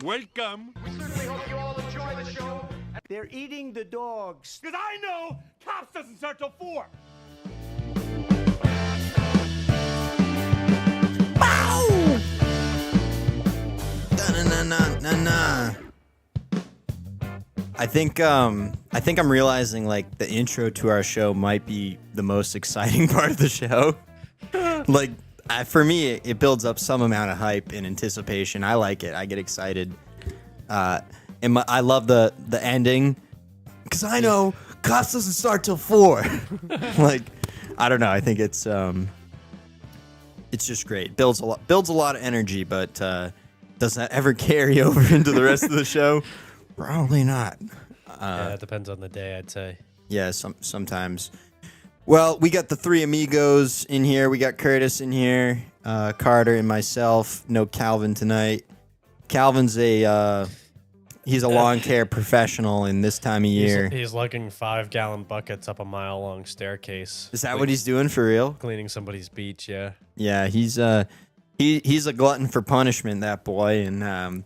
Welcome. We certainly hope you all enjoy the show. They're eating the dogs. Because I know cops doesn't start till 4. Bow! Da-na-na-na-na-na. I think I'm realizing like the intro to our show might be the most exciting part of the show. Like for me, it builds up some amount of hype and anticipation. I like it. I get excited. I love the ending because I know cops doesn't start till 4. Like, I don't know. I think it's just great. Builds a lot of energy, but does that ever carry over into the rest of the show? Probably not. Yeah, it depends on the day, I'd say. Yeah, sometimes. Well, we got the three amigos in here. We got Curtis in here, Carter and myself. No Calvin tonight. Calvin's he's a lawn care professional in this time of year. He's lugging 5-gallon buckets up a mile-long staircase. Is that what he's doing for real? Cleaning somebody's beach, yeah. Yeah, he's a glutton for punishment, that boy. And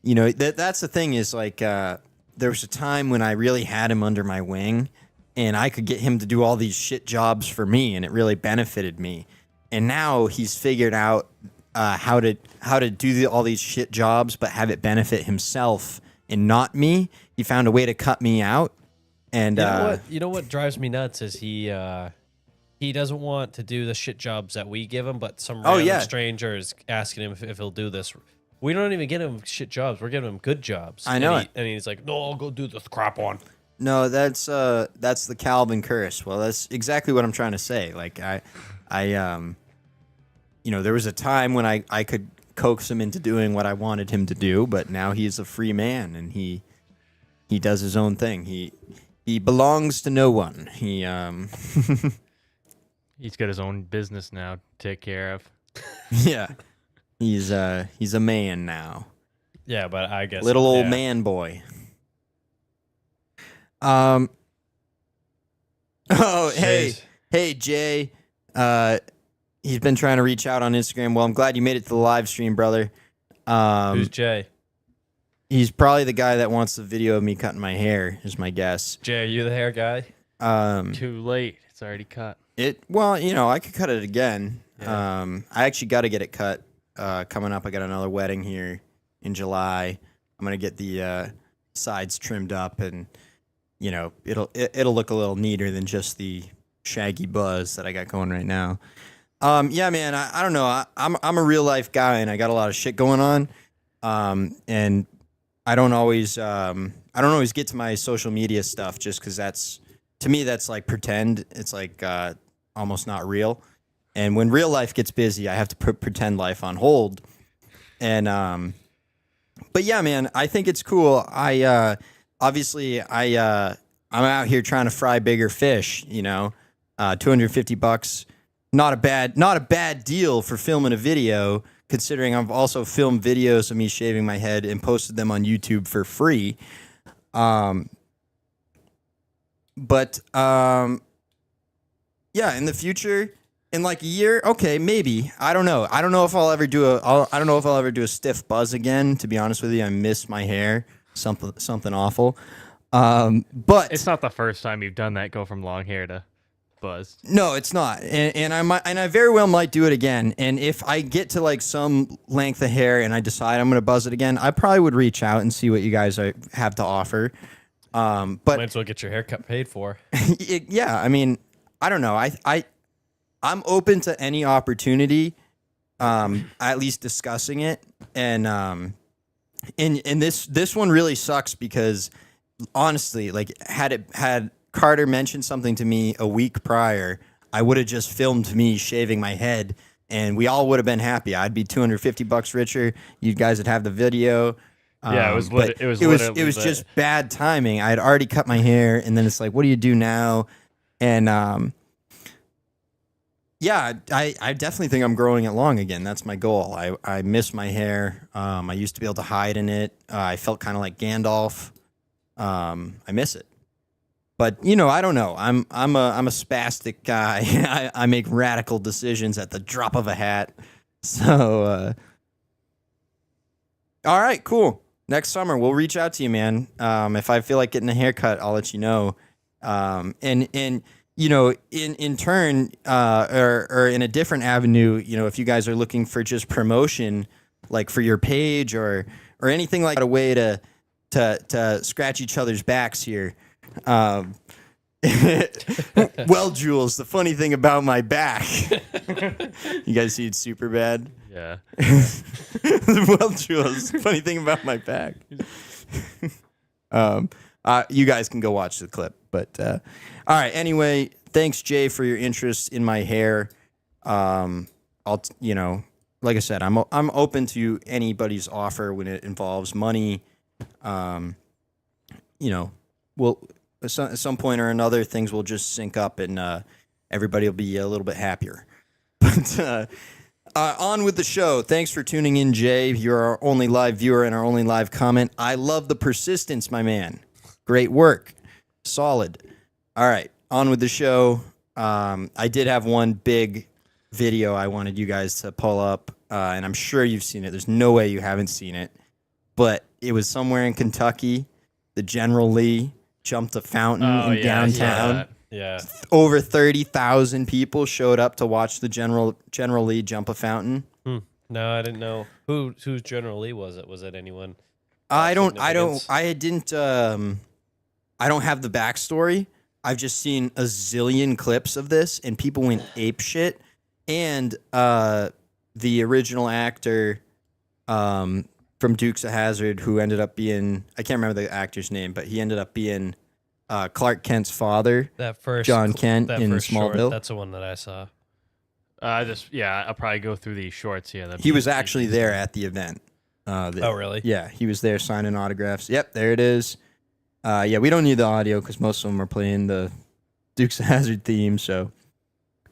you know, that's the thing is like there was a time when I really had him under my wing, and I could get him to do all these shit jobs for me, and it really benefited me. And now he's figured out how to do all these shit jobs, but have it benefit himself and not me. He found a way to cut me out. And you know what drives me nuts is he doesn't want to do the shit jobs that we give him, but some random stranger is asking him if he'll do this. We don't even get him shit jobs. We're giving him good jobs. I know and he's like, no, I'll go do this crap one. No, that's the Calvin curse. Well, that's exactly what I'm trying to say. Like you know, there was a time when I could coax him into doing what I wanted him to do, but now he's a free man and he does his own thing. He belongs to no one. He's got his own business now to take care of. Yeah. He's a man now. Yeah, but I guess little old man boy. Oh, hey, Jay. He's been trying to reach out on Instagram. Well, I'm glad you made it to the live stream, brother. Who's Jay? He's probably the guy that wants the video of me cutting my hair, is my guess. Jay, are you the hair guy? Too late. It's already cut. Well, you know, I could cut it again. Yeah. I actually got to get it cut coming up. I got another wedding here in July. I'm gonna get the sides trimmed up, and you know, it'll look a little neater than just the shaggy buzz that I got going right now. Yeah, man, I don't know. I'm a real life guy, and I got a lot of shit going on. And I don't always get to my social media stuff just because to me that's like pretend. It's like almost not real. And when real life gets busy, I have to put pretend life on hold. And but yeah, man, I think it's cool. I'm out here trying to fry bigger fish. You know, $250. Not a bad deal for filming a video, considering I've also filmed videos of me shaving my head and posted them on YouTube for free. Yeah, in the future, in like a year, okay, maybe. I don't know. I don't know if I'll ever do a stiff buzz again. To be honest with you, I miss my hair. Something awful. But it's not the first time you've done that. Go from long hair to buzz. No, it's not. And I very well might do it again. And if I get to like some length of hair and I decide I'm going to buzz it again, I probably would reach out and see what you guys have to offer. But might as well get your haircut paid for. Yeah, I mean, I don't know. I'm open to any opportunity, at least discussing it. And this one really sucks because honestly, like had Carter mentioned something to me a week prior, I would have just filmed me shaving my head, and we all would have been happy. I'd be $250 richer. You guys would have the video. Yeah, it was just bad timing. I had already cut my hair, and then it's like, what do you do now? And Yeah, I definitely think I'm growing it long again. That's my goal. I miss my hair. I used to be able to hide in it. I felt kind of like Gandalf. I miss it. But I don't know. I'm a spastic guy. I make radical decisions at the drop of a hat. So, all right, cool. Next summer we'll reach out to you, man. If I feel like getting a haircut, I'll let you know. And in turn, or in a different avenue, if you guys are looking for just promotion, like for your page or anything like a way to scratch each other's backs here. Well, Jules, the funny thing about my back, you guys see it's super bad. Yeah. Well, Jules, funny thing about my back. You guys can go watch the clip, but all right. Anyway, thanks, Jay, for your interest in my hair. Like I said, I'm open to anybody's offer when it involves money. We'll at some point or another, things will just sync up and everybody will be a little bit happier. But on with the show. Thanks for tuning in, Jay. You're our only live viewer and our only live comment. I love the persistence, my man. Great work. Solid. All right, on with the show. I did have one big video I wanted you guys to pull up, and I'm sure you've seen it. There's no way you haven't seen it. But it was somewhere in Kentucky. The General Lee jumped a fountain in downtown. Yeah. Over 30,000 people showed up to watch the General Lee jump a fountain. No, I didn't know. Whose General Lee was it? Was it anyone? I don't have the backstory. I've just seen a zillion clips of this, and people went ape shit. And the original actor from Dukes of Hazzard, who ended up being, I can't remember the actor's name, but he ended up being Clark Kent's father, John Kent in Smallville. Short, that's the one that I saw. I'll probably go through these shorts. Yeah, he was actually there at the event. Oh, really? Yeah, he was there signing autographs. Yep, there it is. We don't need the audio because most of them are playing the Dukes of Hazzard theme, so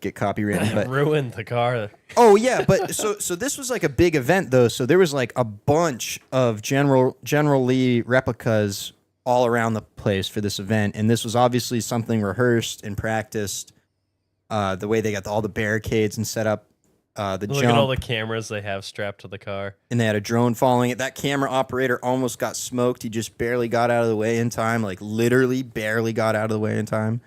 get copyrighted. But ruined the car. Oh yeah, but so this was like a big event though. So there was like a bunch of General Lee replicas all around the place for this event, and this was obviously something rehearsed and practiced. The way they got all the barricades and set up the Look jump. at all the cameras they have strapped to the car. And they had a drone following it. That camera operator almost got smoked. He just barely got out of the way in time, like literally barely got out of the way in time.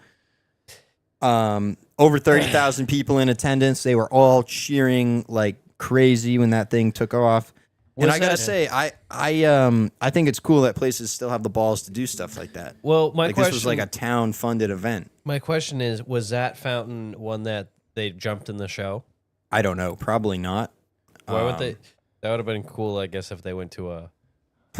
Over 30,000 people in attendance. They were all cheering like crazy when that thing took off. And I gotta say, I think it's cool that places still have the balls to do stuff like that. Well, this was like a town-funded event. My question is, was that fountain one that they jumped in the show? I don't know. Probably not. Why would they? That would have been cool, I guess, if they went to a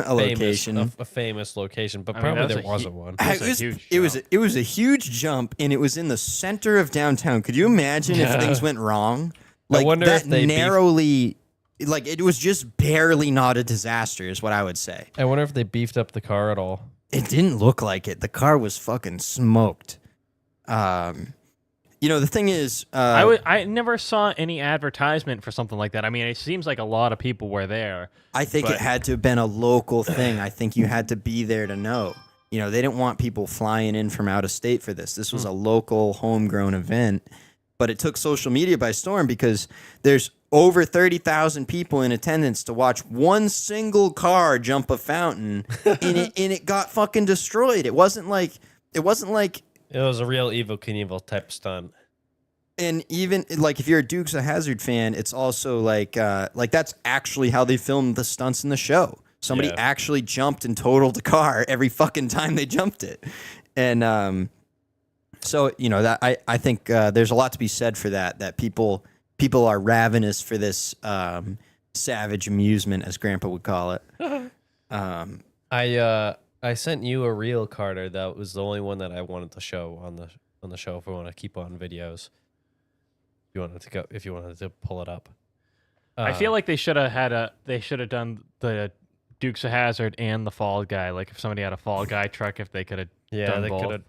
location, a famous location. But probably there wasn't one. It was a huge jump, and it was in the center of downtown. Could you imagine if things went wrong? Like I wonder that if they narrowly. Like, it was just barely not a disaster, is what I would say. I wonder if they beefed up the car at all. It didn't look like it. The car was fucking smoked. The thing is... I never saw any advertisement for something like that. I mean, it seems like a lot of people were there. I think it had to have been a local thing. I think you had to be there to know. They didn't want people flying in from out of state for this. This was a local, homegrown event. But it took social media by storm because there's over 30,000 people in attendance to watch one single car jump a fountain, and it got fucking destroyed. It wasn't like it was a real Evel Knievel type stunt. And even like if you're a Dukes of Hazzard fan, it's also like that's actually how they filmed the stunts in the show. Somebody actually jumped and totaled the car every fucking time they jumped it, and so that I think there's a lot to be said for that. That people are ravenous for this savage amusement, as Grandpa would call it. I sent you a reel, Carter. That was the only one that I wanted to show on the show. If we want to keep on videos, if you wanted to pull it up. I feel like they should have done the Dukes of Hazzard and the Fall Guy. Like if somebody had a Fall Guy truck, if they could have done both.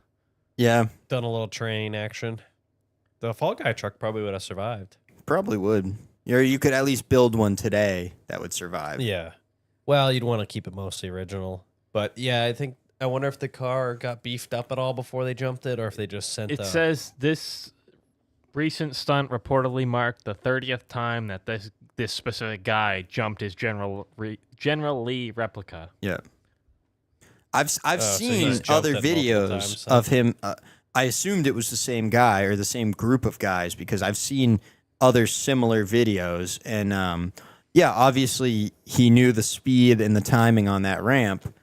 Done a little train action. The Fall Guy truck probably would have survived. Probably would. Or you could at least build one today that would survive. Yeah. Well, you'd want to keep it mostly original. But yeah, I wonder if the car got beefed up at all before they jumped it, or if they just sent It says this recent stunt reportedly marked the 30th time that this specific guy jumped his General Lee replica. Yeah. I've so seen he's jumped other it multiple videos times, of him. I assumed it was the same guy or the same group of guys because I've seen other similar videos. And yeah, obviously he knew the speed and the timing on that ramp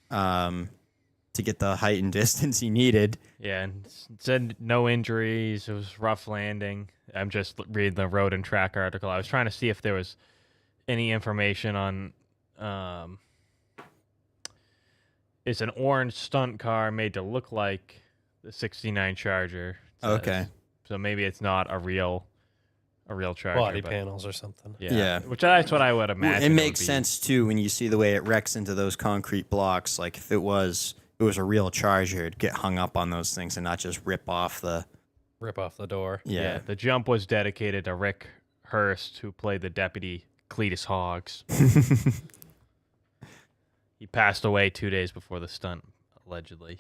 to get the height and distance he needed. Yeah, and it said no injuries. It was rough landing. I'm just reading the Road and Track article. I was trying to see if there was any information on it's an orange stunt car made to look like the 69 Charger. Okay. So maybe it's not a real Charger. body but panels or something. Yeah. Which that's what I would imagine. It makes sense too when you see the way it wrecks into those concrete blocks. Like if it was a real Charger, it'd get hung up on those things and not just rip off the door. Yeah. The jump was dedicated to Rick Hurst, who played the deputy Cletus Hoggs. He passed away 2 days before the stunt, allegedly.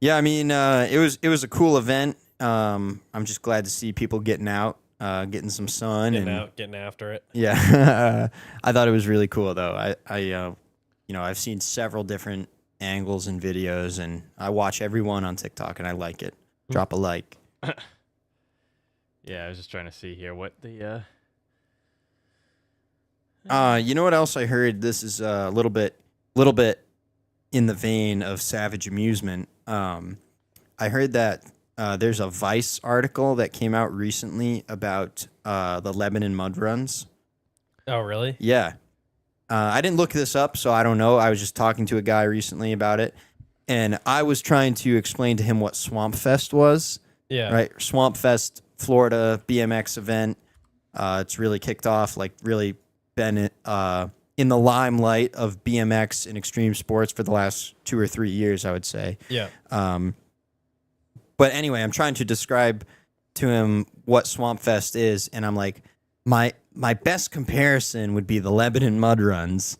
Yeah, I mean, it was a cool event. I'm just glad to see people getting out, getting some sun, Getting after it. Yeah, I thought it was really cool though. I've seen several different angles and videos, and I watch every one on TikTok, and I like it. Drop a like. Yeah, I was just trying to see here what the. You know what else I heard? This is a little bit in the vein of Savage Amusement. I heard that there's a Vice article that came out recently about the Lebanon mud runs. Oh, really? Yeah. I didn't look this up, so I don't know. I was just talking to a guy recently about it, and I was trying to explain to him what Swamp Fest was. Yeah. Right? Swamp Fest, Florida BMX event. It's really kicked off, like really been in the limelight of BMX and extreme sports for the last 2 or 3 years, I would say. Yeah. But anyway, I'm trying to describe to him what Swamp Fest is, and I'm like, my best comparison would be the Lebanon mud runs.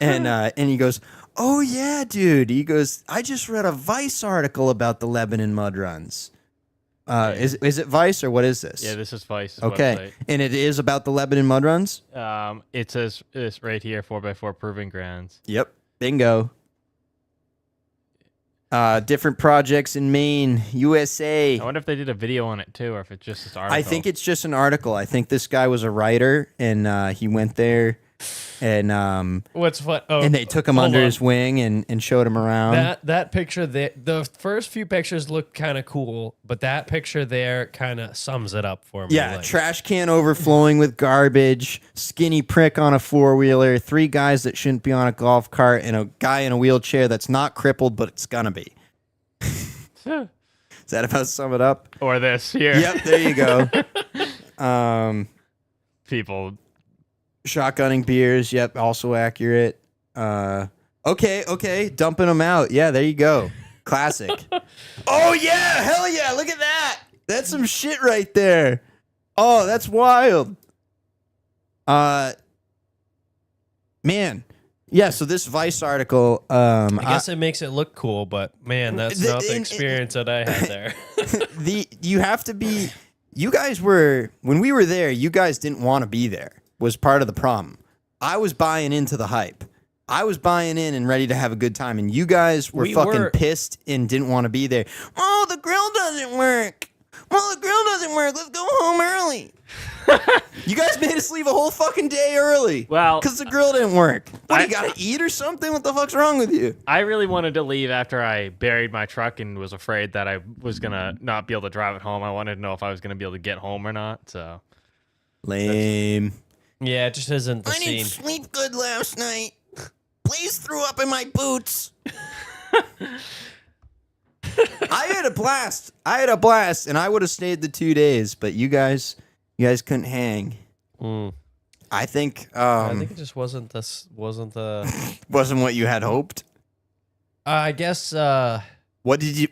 And he goes, "Oh yeah, dude." He goes, "I just read a Vice article about the Lebanon mud runs." Is it Vice or what is this? Yeah, this is Vice's okay, website. And it is about the Lebanon mud runs? It says it's right here, 4x4 Proving Grounds. Yep. Bingo. Different projects in Maine, USA. I wonder if they did a video on it too, or if it's just this article. I think it's just an article. I think this guy was a writer, and he went there, and What's fun? Oh, and they took him under his wing and showed him around. That picture, the first few pictures look kind of cool, but that picture there kind of sums it up for me. Yeah, like, trash can overflowing with garbage, skinny prick on a four-wheeler, 3 guys that shouldn't be on a golf cart, and a guy in a wheelchair that's not crippled, but it's gonna be. Does that about sum it up? Or this here. Yep, there you go. People. Shotgunning beers, yep, also accurate. Okay, dumping them out. Yeah, there you go. Classic. Oh, yeah, hell yeah, look at that. That's some shit right there. Oh, that's wild. Man. Yeah, so this Vice article... I guess it makes it look cool, but man, that's not the experience that I had there. You have to be... You guys were... When we were there, you guys didn't want to be there. Was part of the problem. I was buying into the hype. I was buying in and ready to have a good time, and you guys were pissed and didn't want to be there. Oh, the grill doesn't work. Well, the grill doesn't work. Let's go home early. You guys made us leave a whole fucking day early. Well, because the grill didn't work. What, you gotta eat or something? What the fuck's wrong with you? I really wanted to leave after I buried my truck and was afraid that I was gonna not be able to drive it home. I wanted to know if I was gonna be able to get home or not. So lame. Yeah, it just isn't the I scene. didn't sleep good last night. Blaze threw up in my boots. I had a blast, and I would have stayed the 2 days, but you guys couldn't hang. I think it just wasn't the wasn't what you had hoped. I guess what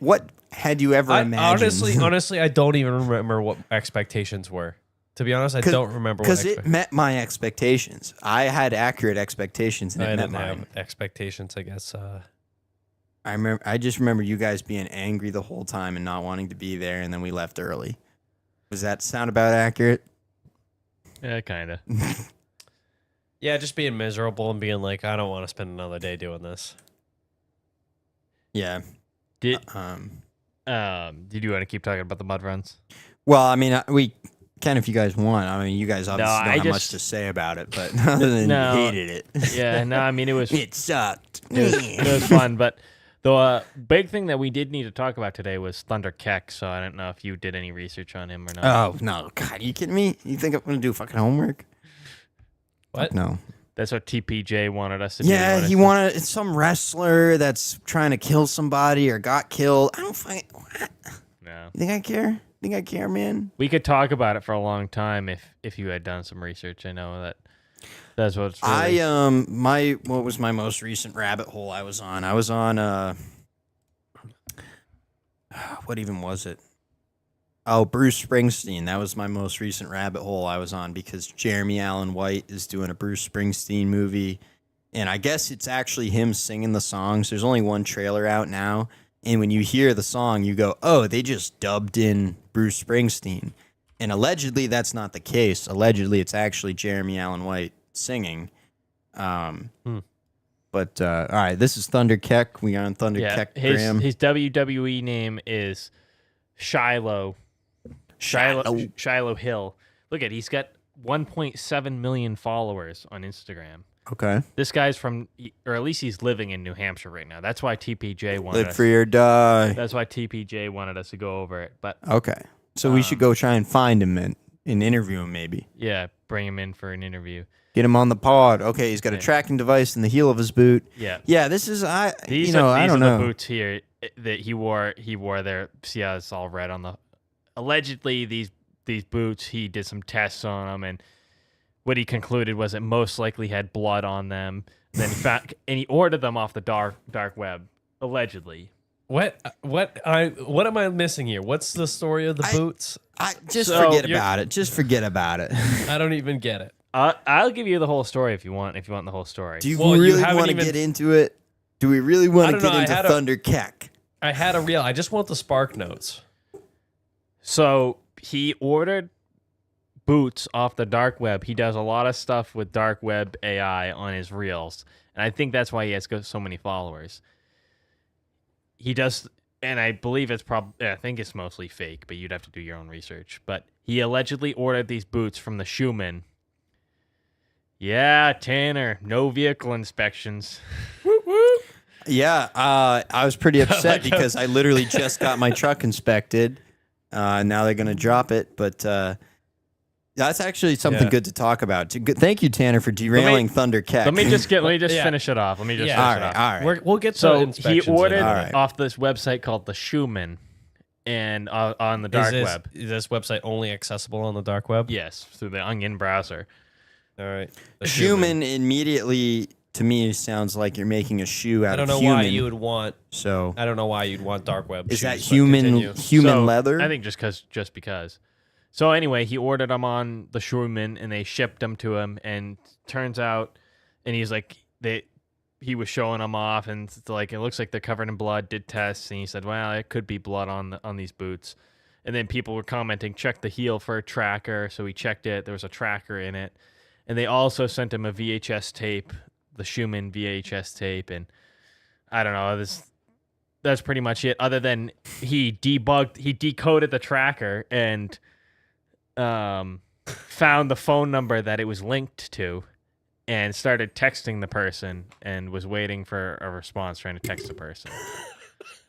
What had you ever imagined? Honestly, I don't even remember what expectations were. To be honest, I don't remember what because it met my expectations. I had accurate expectations, and I it met didn't mine. have expectations, I guess. I just remember you guys being angry the whole time and not wanting to be there, and then we left early. Does that sound about accurate? Yeah, kind of. Yeah, just being miserable and being like, I don't want to spend another day doing this. Yeah. Did you want to keep talking about the mud runs? Well, I mean, we can if you guys want. I mean, you guys obviously don't have much just- to say about it, but other than No. you hated it. Yeah, no, I mean, It sucked. it was fun, but the big thing that we did need to talk about today was Thunder Keck, so I don't know if you did any research on him or not. Oh, no. God, are you kidding me? You think I'm going to do fucking homework? What? Fuck no. That's what TPJ wanted us to do. Yeah, he wanted it's some wrestler that's trying to kill somebody or got killed. I don't fucking. What? No. You think I care? Think I care, man? We could talk about it for a long time if you had done some research. I know that's what's really... What was my most recent rabbit hole I was on? I was on what even was it? Oh, Bruce Springsteen. That was my most recent rabbit hole I was on because Jeremy Allen White is doing a Bruce Springsteen movie. And I guess it's actually him singing the songs. There's only one trailer out now. And when you hear the song, you go, oh, they just dubbed in Bruce Springsteen. And allegedly, that's not the case. Allegedly, it's actually Jeremy Allen White singing. But, all right, this is Thunder Keck. We are on Thunder Keck, Graham. His WWE name is Shiloh Hill. Look at, he's got 1.7 million followers on Instagram. Okay. This guy's from, or at least he's living in New Hampshire right now. That's why TPJ wanted Live us. free or die. That's why TPJ wanted us to go over it. But Okay. So we should go try and find him and interview him maybe. yeah, bring him in for an interview. Get him on the pod. Okay, he's got a tracking device in the heel of his boot. Yeah. Yeah, this is I These don't are know. the boots here that he wore there. See how it's all red on the. Allegedly, these boots, he did some tests on them, and what he concluded was it most likely had blood on them. Then he ordered them off the dark web. Allegedly. What am I missing here? What's the story of the boots? Forget about it. Just forget about it. I don't even get it. I'll give you the whole story if you want the whole story. Do you Well, you really haven't want to even- get into it? Do we really want to I don't get know, into Thunder Keck? I just want the spark notes. So he ordered boots off the dark web. He does a lot of stuff with dark web AI on his reels, and I think that's why he has so many followers. He does, and I believe I think it's mostly fake, but you'd have to do your own research. But he allegedly ordered these boots from the Shoeman. Yeah, Tanner, no vehicle inspections. Yeah, I was pretty upset because I literally just got my truck inspected. Now they're going to drop it, but that's actually something good to talk about. Thank you, Tanner, for derailing Thunder Keck. Let me just finish it off. Let me just finish it off. All right. We'll get to So he inspections ordered in a minute. off this website called the Shoeman, and on the dark web. Is this website only accessible on the dark web? Yes, through the Onion browser. All right. The Human immediately to me sounds like you're making a shoe out I don't of know human. why you would want. So I don't know why you'd want dark web. is that shoes, but human continue. human So, leather? I think just because. So anyway, he ordered them on the Shoeman, and they shipped them to him. And turns out, and he's like, he was showing them off, and it's like it looks like they're covered in blood. Did tests, and he said, well, it could be blood on these boots. And then people were commenting, check the heel for a tracker. So he checked it. There was a tracker in it, and they also sent him a VHS tape, the Shoeman VHS tape, and I don't know. That's pretty much it. Other than he decoded the tracker and found the phone number that it was linked to, and started texting the person, and was waiting for a response, trying to text the person.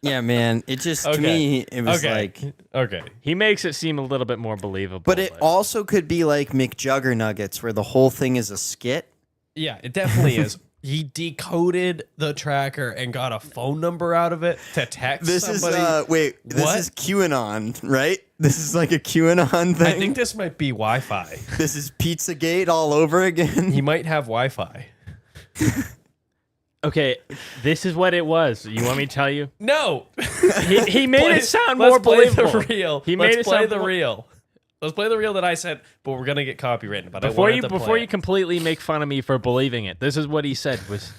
Yeah, man. It just to me it was like Okay. He makes it seem a little bit more believable. but it also could be like McJuggernuggets where the whole thing is a skit. Yeah, it definitely is. He decoded the tracker and got a phone number out of it to text This somebody. this is QAnon, right? This is like a QAnon thing. I think this might be Wi-Fi. This is Pizzagate all over again. He might have Wi-Fi. Okay, this is what it was. You want me to tell you? No. He made it sound Let's more play believable. the real. He made Let's it play sound the more- real. Let's play the reel that I said, but we're gonna get copywritten. But Before I wanted to play you it. completely make fun of me for believing it, this is what he said was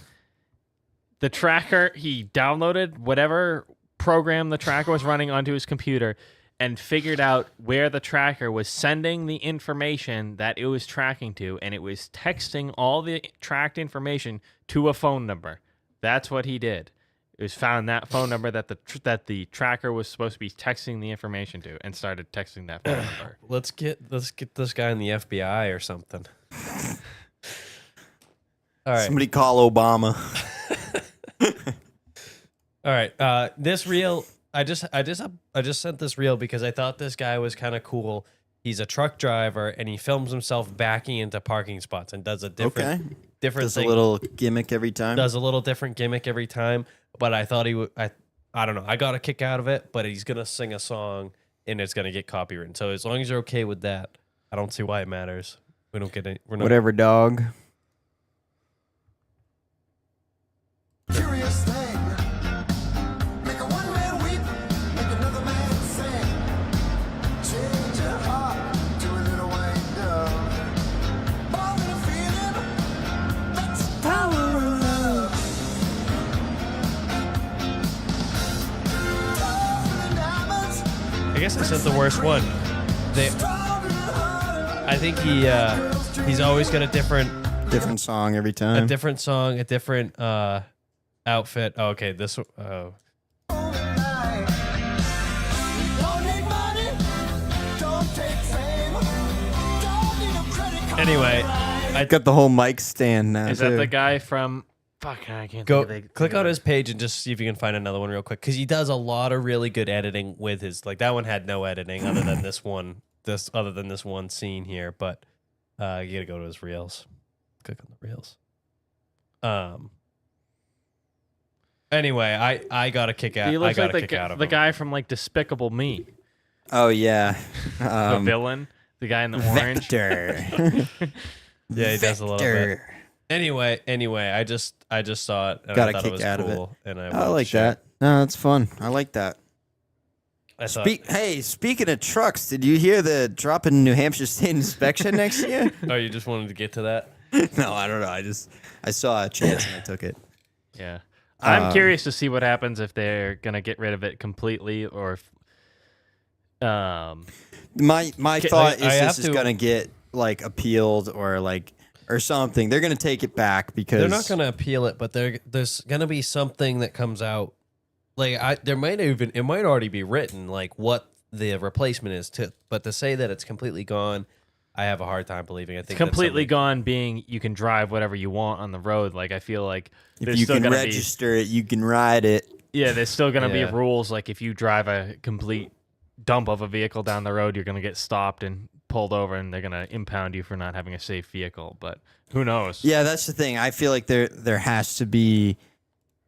the tracker. He downloaded whatever program the tracker was running onto his computer and figured out where the tracker was sending the information that it was tracking to, and it was texting all the tracked information to a phone number. That's what he did. It was found that phone number that the tracker was supposed to be texting the information to, and started texting that phone number. Let's get this guy in the FBI or something. All right. Somebody call Obama. All right. This reel, I just sent this reel because I thought this guy was kind of cool. He's a truck driver and he films himself backing into parking spots and does a different Does thing. a little gimmick every time. Does a little different gimmick every time. But I thought he would. I don't know. I got a kick out of it. But he's gonna sing a song and it's gonna get copywritten. So as long as you're okay with that, I don't see why it matters. We don't get any. We're not. Whatever, dog. Curious thing. Make a one man weep, make another man sing. Change your heart to a little white dove. More than a feeling, that's the power of love. Gold and diamonds, I guess I sent the worst one. stronger and harder. I think he's always got a different song every time. song, a different outfit. Oh, okay, this. Oh, Don't need money, don't take fame, don't need a credit card. anyway, I got the whole mic stand now. Is that the guy from? Fuck, I can't go think of click on his page and just see if you can find another one real quick because he does a lot of really good editing with his. Like that one had no editing other than this one. Other than this one scene here, but you gotta go to his reels. Click on the reels. Anyway, I got a kick out. He I looks got like a kick out of the him. guy from like Despicable Me, Oh yeah. the villain, the guy in the orange. Vector. Yeah, he does a little bit. Vector. Anyway, I just saw it. And Got I a thought kick it was out of it. cool, and I wanted to like share that. No, that's fun. I like that. it. I thought. Hey, speaking of trucks, did you hear the drop in New Hampshire State Inspection next year? Oh, you just wanted to get to that? No, I don't know. I saw a chance and I took it. Yeah, I'm curious to see what happens if they're gonna get rid of it completely, or if, My thought is I have this is to- gonna get like appealed or something. They're gonna take it back because They're not going to appeal it, but there's going to be something that comes out. Like it might already be written like what the replacement is but to say that it's completely gone, I have a hard time believing. I think completely gone. Being you can drive whatever you want on the road. Like I feel like if there's you still can gonna register it, you can ride it. be there's still gonna Yeah. be rules. Like if you drive a complete dump of a vehicle down the road, you're gonna get stopped and pulled over, and they're gonna impound you for not having a safe vehicle. But who knows? Yeah, that's the thing. I feel like there has to be.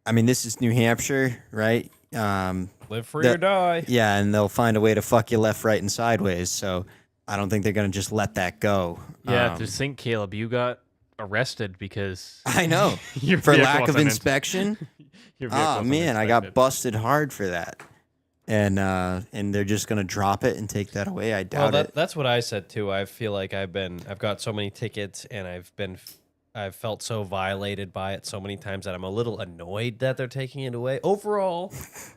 I mean, this is New Hampshire, right? live free or die. Yeah, and they'll find a way to fuck you left, right, and sideways. So I don't think they're gonna just let that go. Yeah, to think, Caleb, you got arrested because I know your for vehicle lack of wasn't inspection. your vehicle Oh wasn't man, I inspected. got busted hard for that. And they're just gonna drop it and take that away. I doubt it. That's what I said too. I feel like I've got so many tickets and I've felt so violated by it so many times that I'm a little annoyed that they're taking it away. Overall,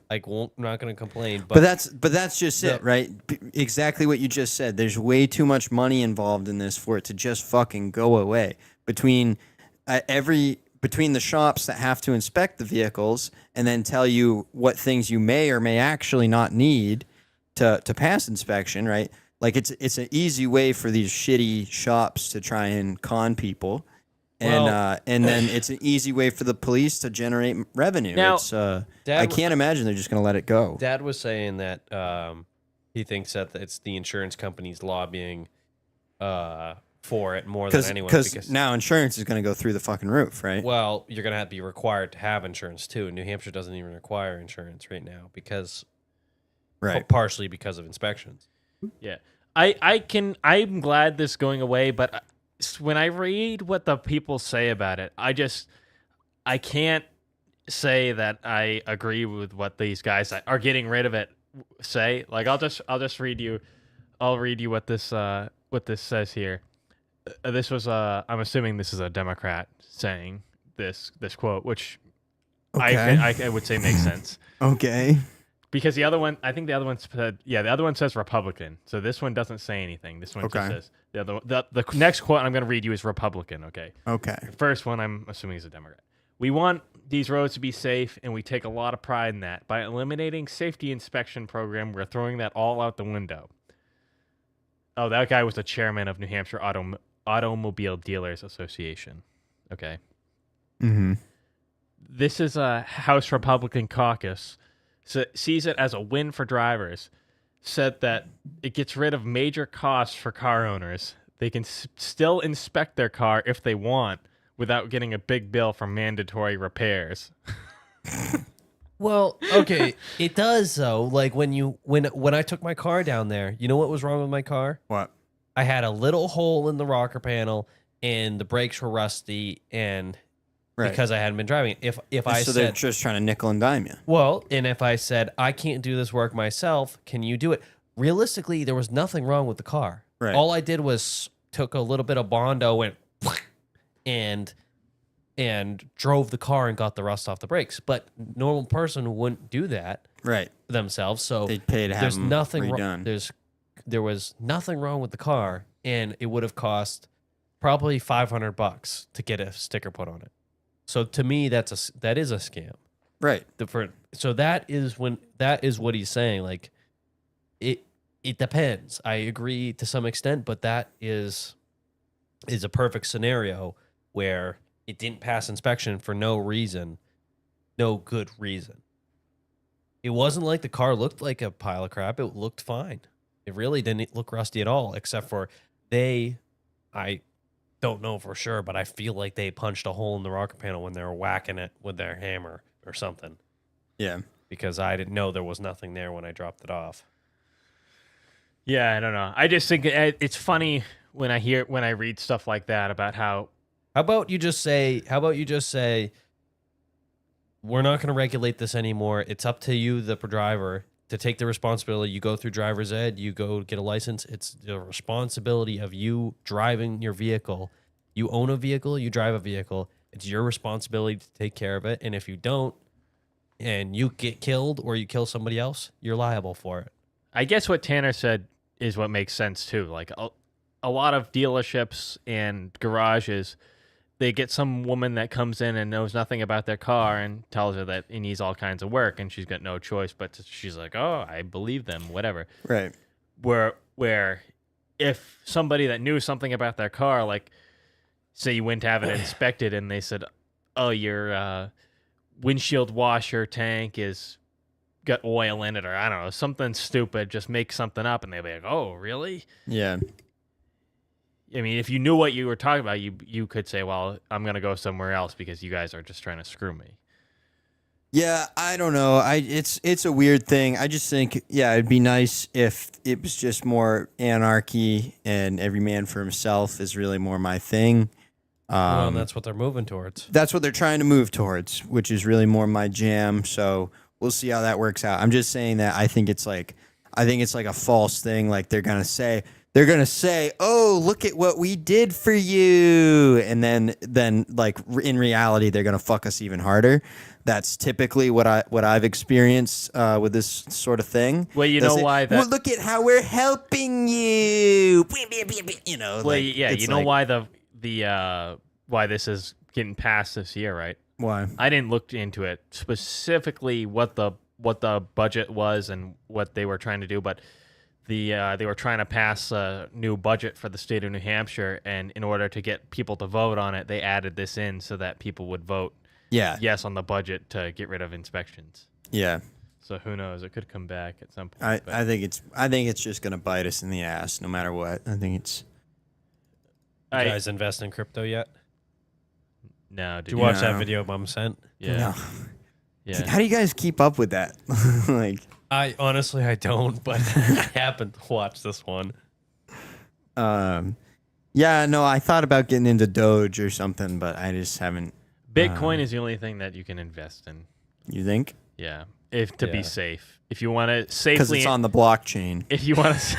I'm not going to complain. But that's just it, The- right? Exactly what you just said. There's way too much money involved in this for it to just fucking go away. Between the shops that have to inspect the vehicles and then tell you what things you may or may actually not need to pass inspection, right? Like it's an easy way for these shitty shops to try and con people. Well- And then it's an easy way for the police to generate revenue. Now, I can't imagine they're just going to let it go. Dad was saying that he thinks that it's the insurance companies lobbying for it more than anyone. Because now insurance is going to go through the fucking roof, right? Well, you're going to have to be required to have insurance too. New Hampshire doesn't even require insurance right now because Right. partially because of inspections. Yeah, I'm glad this is going away, but when I read what the people say about it, I can't say that I agree with what these guys that are getting rid of it say. Like I'll just read you. I'll read you what this says here. This was I'm assuming this is a Democrat saying this quote, which Okay. I would say makes sense. Okay. Because the other one, I think the other one said, the other one says Republican. So this one doesn't say anything. This one just says the next quote I'm going to read you is Republican. Okay. Okay. The first one I'm assuming is a Democrat. We want these roads to be safe, and we take a lot of pride in that. By eliminating safety inspection program, we're throwing that all out the window. Oh, that guy was the chairman of New Hampshire Automobile Dealers Association. Okay. Mm-hmm. This is a House Republican caucus. Sees it as a win for drivers. Said that it gets rid of major costs for car owners. They can still inspect their car if they want without getting a big bill for mandatory repairs. Well, okay, it does though. Like when I took my car down there, you know what was wrong with my car? What? I had a little hole in the rocker panel, and the brakes were rusty, and because I hadn't been driving. If I so said, they're just trying to nickel and dime you. well, and if I said I can't do this work myself, can you do it? Realistically, there was nothing wrong with the car. Right. All I did was took a little bit of Bondo and drove the car and got the rust off the brakes. But normal person wouldn't do that Right. themselves. So They'd pay to have there's them nothing redone. there was nothing wrong with the car, and it would have cost probably $500 to get a sticker put on it. So to me, that is a scam. Right. So that is what he's saying. Like it depends. I agree to some extent, but that is a perfect scenario where it didn't pass inspection for no reason, no good reason. It wasn't like the car looked like a pile of crap. It looked fine. It really didn't look rusty at all, except for I don't know for sure, but I feel like they punched a hole in the rocker panel when they were whacking it with their hammer or something. Yeah. Because I didn't know there was nothing there when I dropped it off. Yeah, I don't know. I just think it's funny when I read stuff like that about how. How about you just say, we're not going to regulate this anymore. It's up to you, the driver, to take the responsibility. You go through driver's ed, you go get a license. It's the responsibility of you driving your vehicle. You own a vehicle, you drive a vehicle. It's your responsibility to take care of it. And if you don't, and you get killed or you kill somebody else, you're liable for it. I guess what Tanner said is what makes sense too. Like a lot of dealerships and garages, they get some woman that comes in and knows nothing about their car and tells her that it needs all kinds of work, and she's got no choice but she's like, oh, I believe them, whatever. Right. Where if somebody that knew something about their car, like say you went to have it inspected and they said, oh, your windshield washer tank is got oil in it, or I don't know, something stupid, just make something up, and they'd be like, oh, really? Yeah. I mean, if you knew what you were talking about, you could say, well, I'm going to go somewhere else because you guys are just trying to screw me. Yeah, I don't know. It's a weird thing. I just think, yeah, it'd be nice if it was just more anarchy and every man for himself is really more my thing. Well, that's what they're moving towards. That's what they're trying to move towards, which is really more my jam. So we'll see how that works out. I'm just saying that I think it's like a false thing. Like they're gonna say, oh, look at what we did for you, and then like in reality they're gonna fuck us even harder. That's typically what I've experienced with this sort of thing. Well, you know why that? Well, look at how we're helping you. You know. Well, like, yeah, you know like, why the why this is getting passed this year, right? Why? I didn't look into it specifically what the budget was and what they were trying to do, but they were trying to pass a new budget for the state of New Hampshire, and in order to get people to vote on it, they added this in so that people would vote yes on the budget to get rid of inspections. Yeah. So who knows? It could come back at some point. I think it's just gonna bite us in the ass no matter what. I think it's. You guys invest in crypto yet? No. Did you watch that video Mom sent? Yeah. No. Yeah. How do you guys keep up with that? Like, I honestly don't, but I happened to watch this one. yeah, no, I thought about getting into Doge or something, but I just haven't. Bitcoin is the only thing that you can invest in. You think? Yeah, if to Yeah. be safe. If you want to safely, Because it's on the blockchain. if you want to,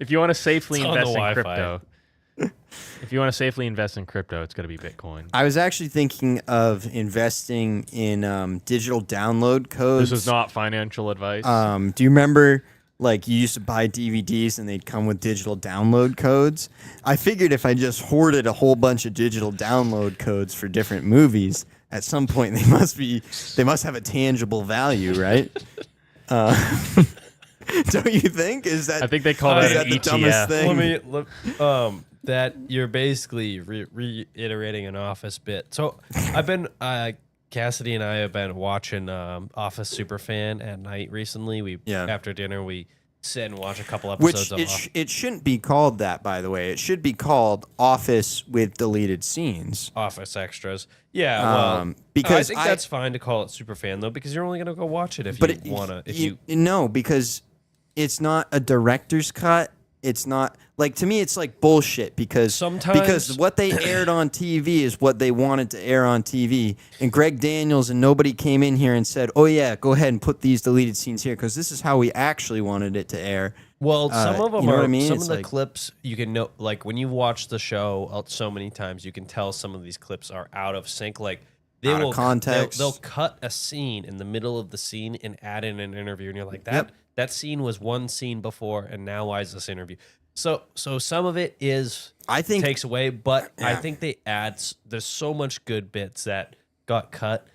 if you want to safely It's on the invest in Wi-Fi. crypto, if you want to safely invest in crypto, it's going to be Bitcoin. I was actually thinking of investing in digital download codes. This is not financial advice. Do you remember, like, you used to buy DVDs and they'd come with digital download codes? I figured if I just hoarded a whole bunch of digital download codes for different movies, at some point they must have a tangible value, right? Don't you think? Is that I think they call that is an the dumbest ETF. thing? That you're basically reiterating an Office bit. So I've been Cassidy and I have been watching Office Superfan at night recently. After dinner we sit and watch a couple episodes Which it shouldn't be called that, by the way. It should be called Office with deleted scenes. Office Extras. Yeah, well, because I think that's fine to call it Superfan though, because you're only gonna go watch it if But you wanna. No, because it's not a director's cut. It's not like, to me it's like bullshit because what they aired on TV is what they wanted to air on TV, and Greg Daniels and nobody came in here and said, "Oh yeah, go ahead and put these deleted scenes here because this is how we actually wanted it to air." Well, some of them you know are. what I mean? Some It's of the like- clips you can know, like when you watch the show so many times, you can tell some of these clips are out of sync. Like they Out of will context. They'll cut a scene in the middle of the scene and add in an interview, and you're like, Yep. that scene was one scene before, and now why is this interview? So some of it is I think takes away, but I Yeah. think they add. There's so much good bits that got cut.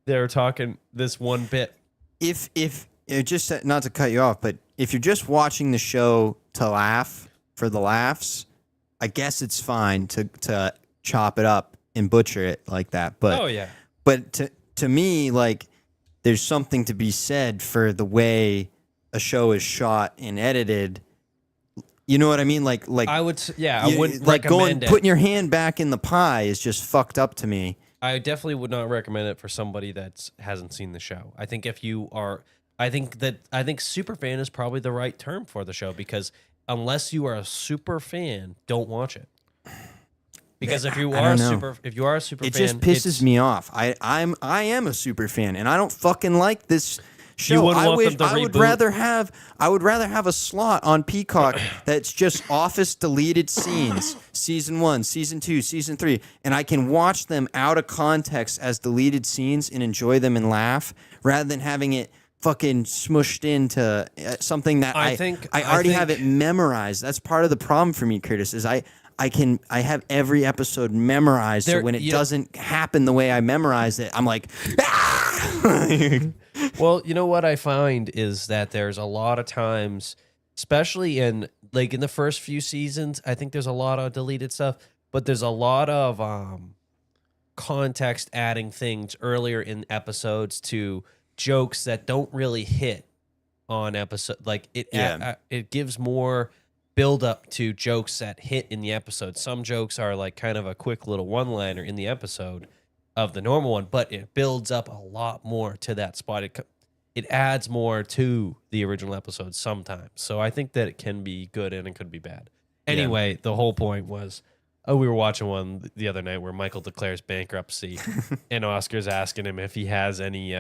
They were talking this one bit. if just not to cut you off, but if you're just watching the show to laugh for the laughs, I guess it's fine to chop it up and butcher it like that. But Oh yeah. but to me, like, there's something to be said for the way a show is shot and edited. You know what I mean? Like I would. I wouldn't like recommend it. putting your hand back in the pie is just fucked up to me. I definitely would not recommend it for somebody that hasn't seen the show. I think if you are, I think super fan is probably the right term for the show, because unless you are a super fan, don't watch it. Because if you I are a don't know. super It fan, just pisses me off. I am a super fan, and I don't fucking like this show. wouldn't want them to I would reboot? rather have a slot on Peacock that's just Office deleted scenes, season 1, season 2, season 3, and I can watch them out of context as deleted scenes and enjoy them and laugh, rather than having it fucking smushed into something that I already have it memorized. That's part of the problem for me, Curtis. Is I have every episode memorized, so when it doesn't happen the way I memorized it, I'm like, ah! Well, you know what I find is that there's a lot of times, especially in the first few seasons, I think there's a lot of deleted stuff, but there's a lot of context adding things earlier in episodes to jokes that don't really hit on episode. Like it gives more build up to jokes that hit in the episode. Some jokes are like kind of a quick little one-liner in the episode of the normal one, but it builds up a lot more to that spot. It adds more to the original episode sometimes. So I think that it can be good and it could be bad. Anyway, the whole point was, we were watching one the other night where Michael declares bankruptcy, and Oscar's asking him if he has any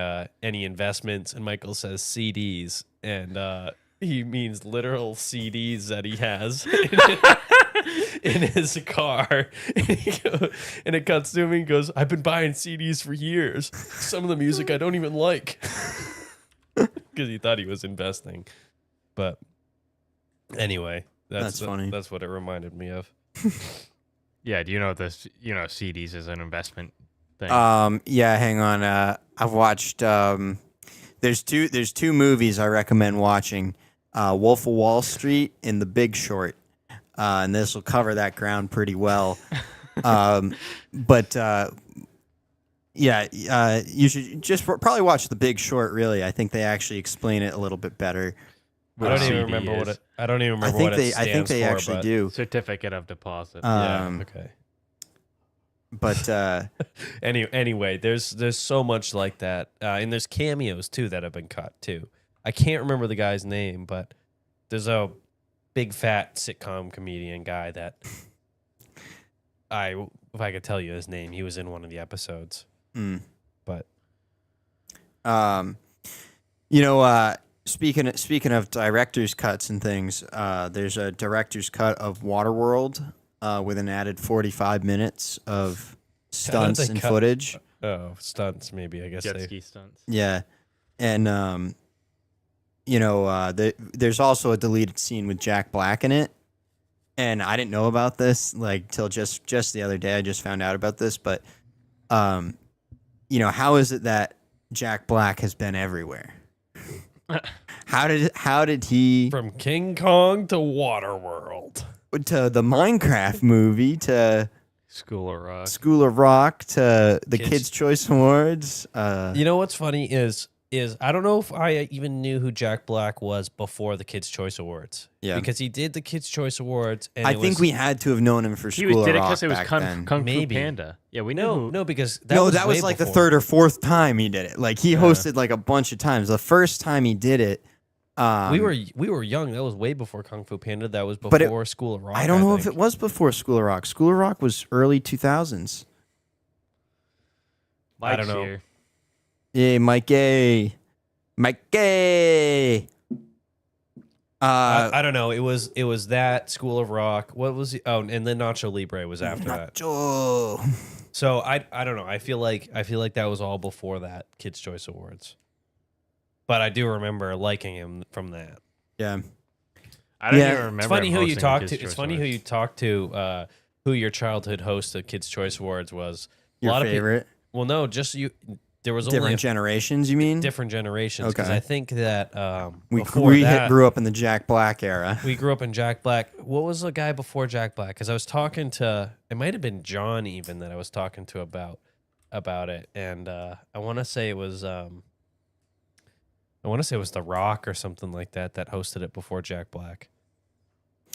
investments, and Michael says CDs, and he means literal CDs that he has in his car. And it cuts to him and he goes, "I've been buying CDs for years. Some of the music I don't even like." Because he thought he was investing. But anyway, that's funny. That's what it reminded me of. Yeah, do you know this? You know, CDs is an investment thing. Yeah, hang on. I've watched. There's two movies I recommend watching: Wolf of Wall Street and The Big Short. And this will cover that ground pretty well. Yeah, you should just probably watch The Big Short. Really, I think they actually explain it a little bit better. I don't even remember what it. I don't even remember what it stands I think they for, actually but- do. Certificate of deposit. Yeah. Okay. But Anyway, there's so much like that, and there's cameos too that have been cut too. I can't remember the guy's name, but there's a big fat sitcom comedian guy that I if I could tell you his name. He was in one of the episodes. But speaking of director's cuts and things, there's a director's cut of Waterworld with an added 45 minutes of stunts and footage. Oh, stunts maybe, I guess. Jet ski stunts. Yeah. And there's also a deleted scene with Jack Black in it. And I didn't know about this till just the other day. I just found out about this, but how is it that Jack Black has been everywhere? How did he From King Kong to Waterworld. to the Minecraft movie to School of Rock to the Kids' Choice Awards? You know what's funny is I don't know if I even knew who Jack Black was before the Kids' Choice Awards. Yeah. Because he did the Kids' Choice Awards. And I think we had to have known him for School of did it Rock because it was back Kung then. Fu Panda. Yeah, we know. No, because that way was like before. the third or fourth time he did it. Like he hosted like a bunch of times. The first time he did it, we were young. That was way before Kung Fu Panda. That was before School of Rock. I don't know if think. it was before School of Rock. School of Rock was early 2000s. I don't know. Here. Yeah, Mikey. I don't know. It was that School of Rock. What was it? Oh, and then Nacho Libre was after that. Nacho. So I don't know. I feel like that was all before that Kids' Choice Awards. But I do remember liking him from that. Yeah. I don't even remember. It's funny him who you hosting the talk Kids' to. It's Choice funny who Awards. you talk to. Who your childhood host of Kids' Choice Awards was. Your a lot favorite? Of people, well, no, just you. There was only Different generations, you mean? different generations. Because Okay. I think that We before grew up in the Jack Black era. we grew up in Jack Black. What was the guy before Jack Black? Because I was talking to, it might have been John even that I was talking to about it, and I want to say it was The Rock or something like that hosted it before Jack Black.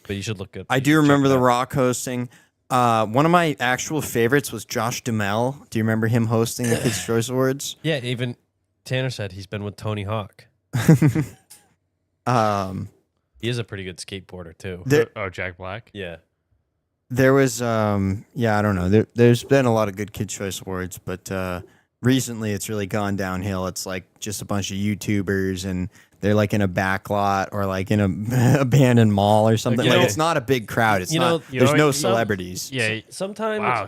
But you should look at. I do remember The Rock hosting. One of my actual favorites was Josh Duhamel. Do you remember him hosting the Kids' Choice Awards? Yeah, even Tanner said he's been with Tony Hawk. He is a pretty good skateboarder too. Jack Black. Yeah. There was, I don't know. There's been a lot of good Kids' Choice Awards, but recently it's really gone downhill. It's like just a bunch of YouTubers, and they're like in a back lot or like in a abandoned mall or something. Like, It's not a big crowd. It's you not. know- There's no celebrities. Yeah. Sometimes. Wow.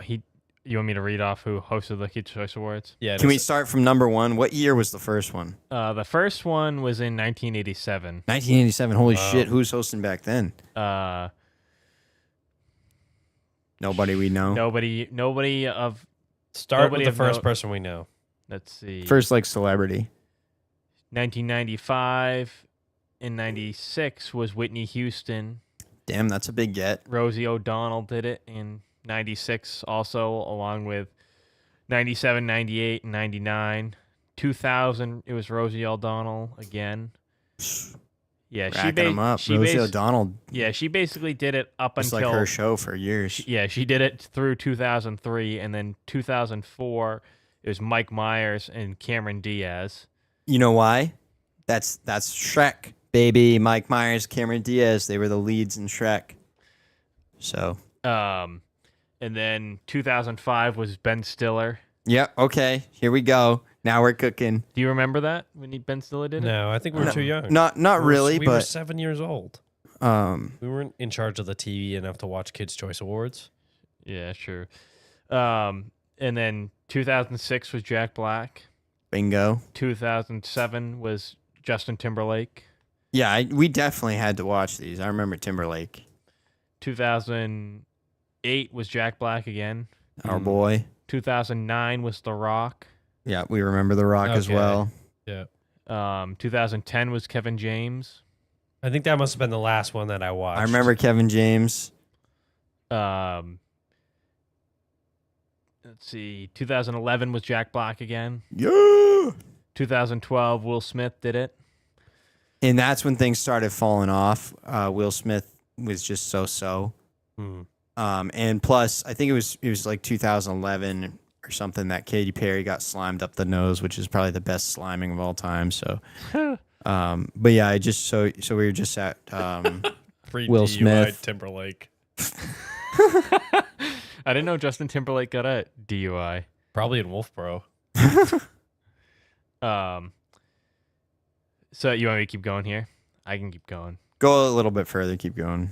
You want me to read off who hosted the Kids' Choice Awards? Yeah. Can we start from number one? What year was the first one? The first one was in 1987. 1987. Holy shit! Who's hosting back then? Nobody we know. Nobody of. start nobody with the of first note. person we know? Let's see. First, like celebrity. 1995 and 96 was Whitney Houston. Damn, that's a big get. Rosie O'Donnell did it in 96 also, along with 97, 98, and 99. 2000, it was Rosie O'Donnell again. Yeah, Racking them up. she Rosie O'Donnell Yeah, she basically did it up was until like her show for years. Yeah, she did it through 2003, and then 2004 it was Mike Myers and Cameron Diaz. You know why? That's Shrek, baby. Mike Myers, Cameron Diaz. They were the leads in Shrek. So. And then 2005 was Ben Stiller. Yeah. Okay. Here we go. Now we're cooking. Do you remember that when Ben Stiller did it? No, I think we were too young. Not really, we were but 7 years old. We weren't in charge of the TV enough to watch Kids' Choice Awards. Yeah, sure. And then 2006 was Jack Black. bingo. 2007 was Justin Timberlake. Yeah, we definitely had to watch these. I remember Timberlake, 2008 was Jack Black again. our boy. 2009 was The Rock. Yeah, we remember The Rock as Okay. well. Yeah. 2010 was Kevin James. I think that must have been the last one that I watched. I remember Kevin James. Let's see. 2011 was Jack Black again. Yeah. 2012, Will Smith did it. And that's when things started falling off. Will Smith was just so. And plus, I think it was like 2011 or something that Katy Perry got slimed up the nose, which is probably the best sliming of all time. So, but yeah, I just so we were just at Free Will DUI Smith. Timberlake. I didn't know Justin Timberlake got a DUI. Probably in Wolfboro. So you want me to keep going here? I can keep going. Go a little bit further. Keep going.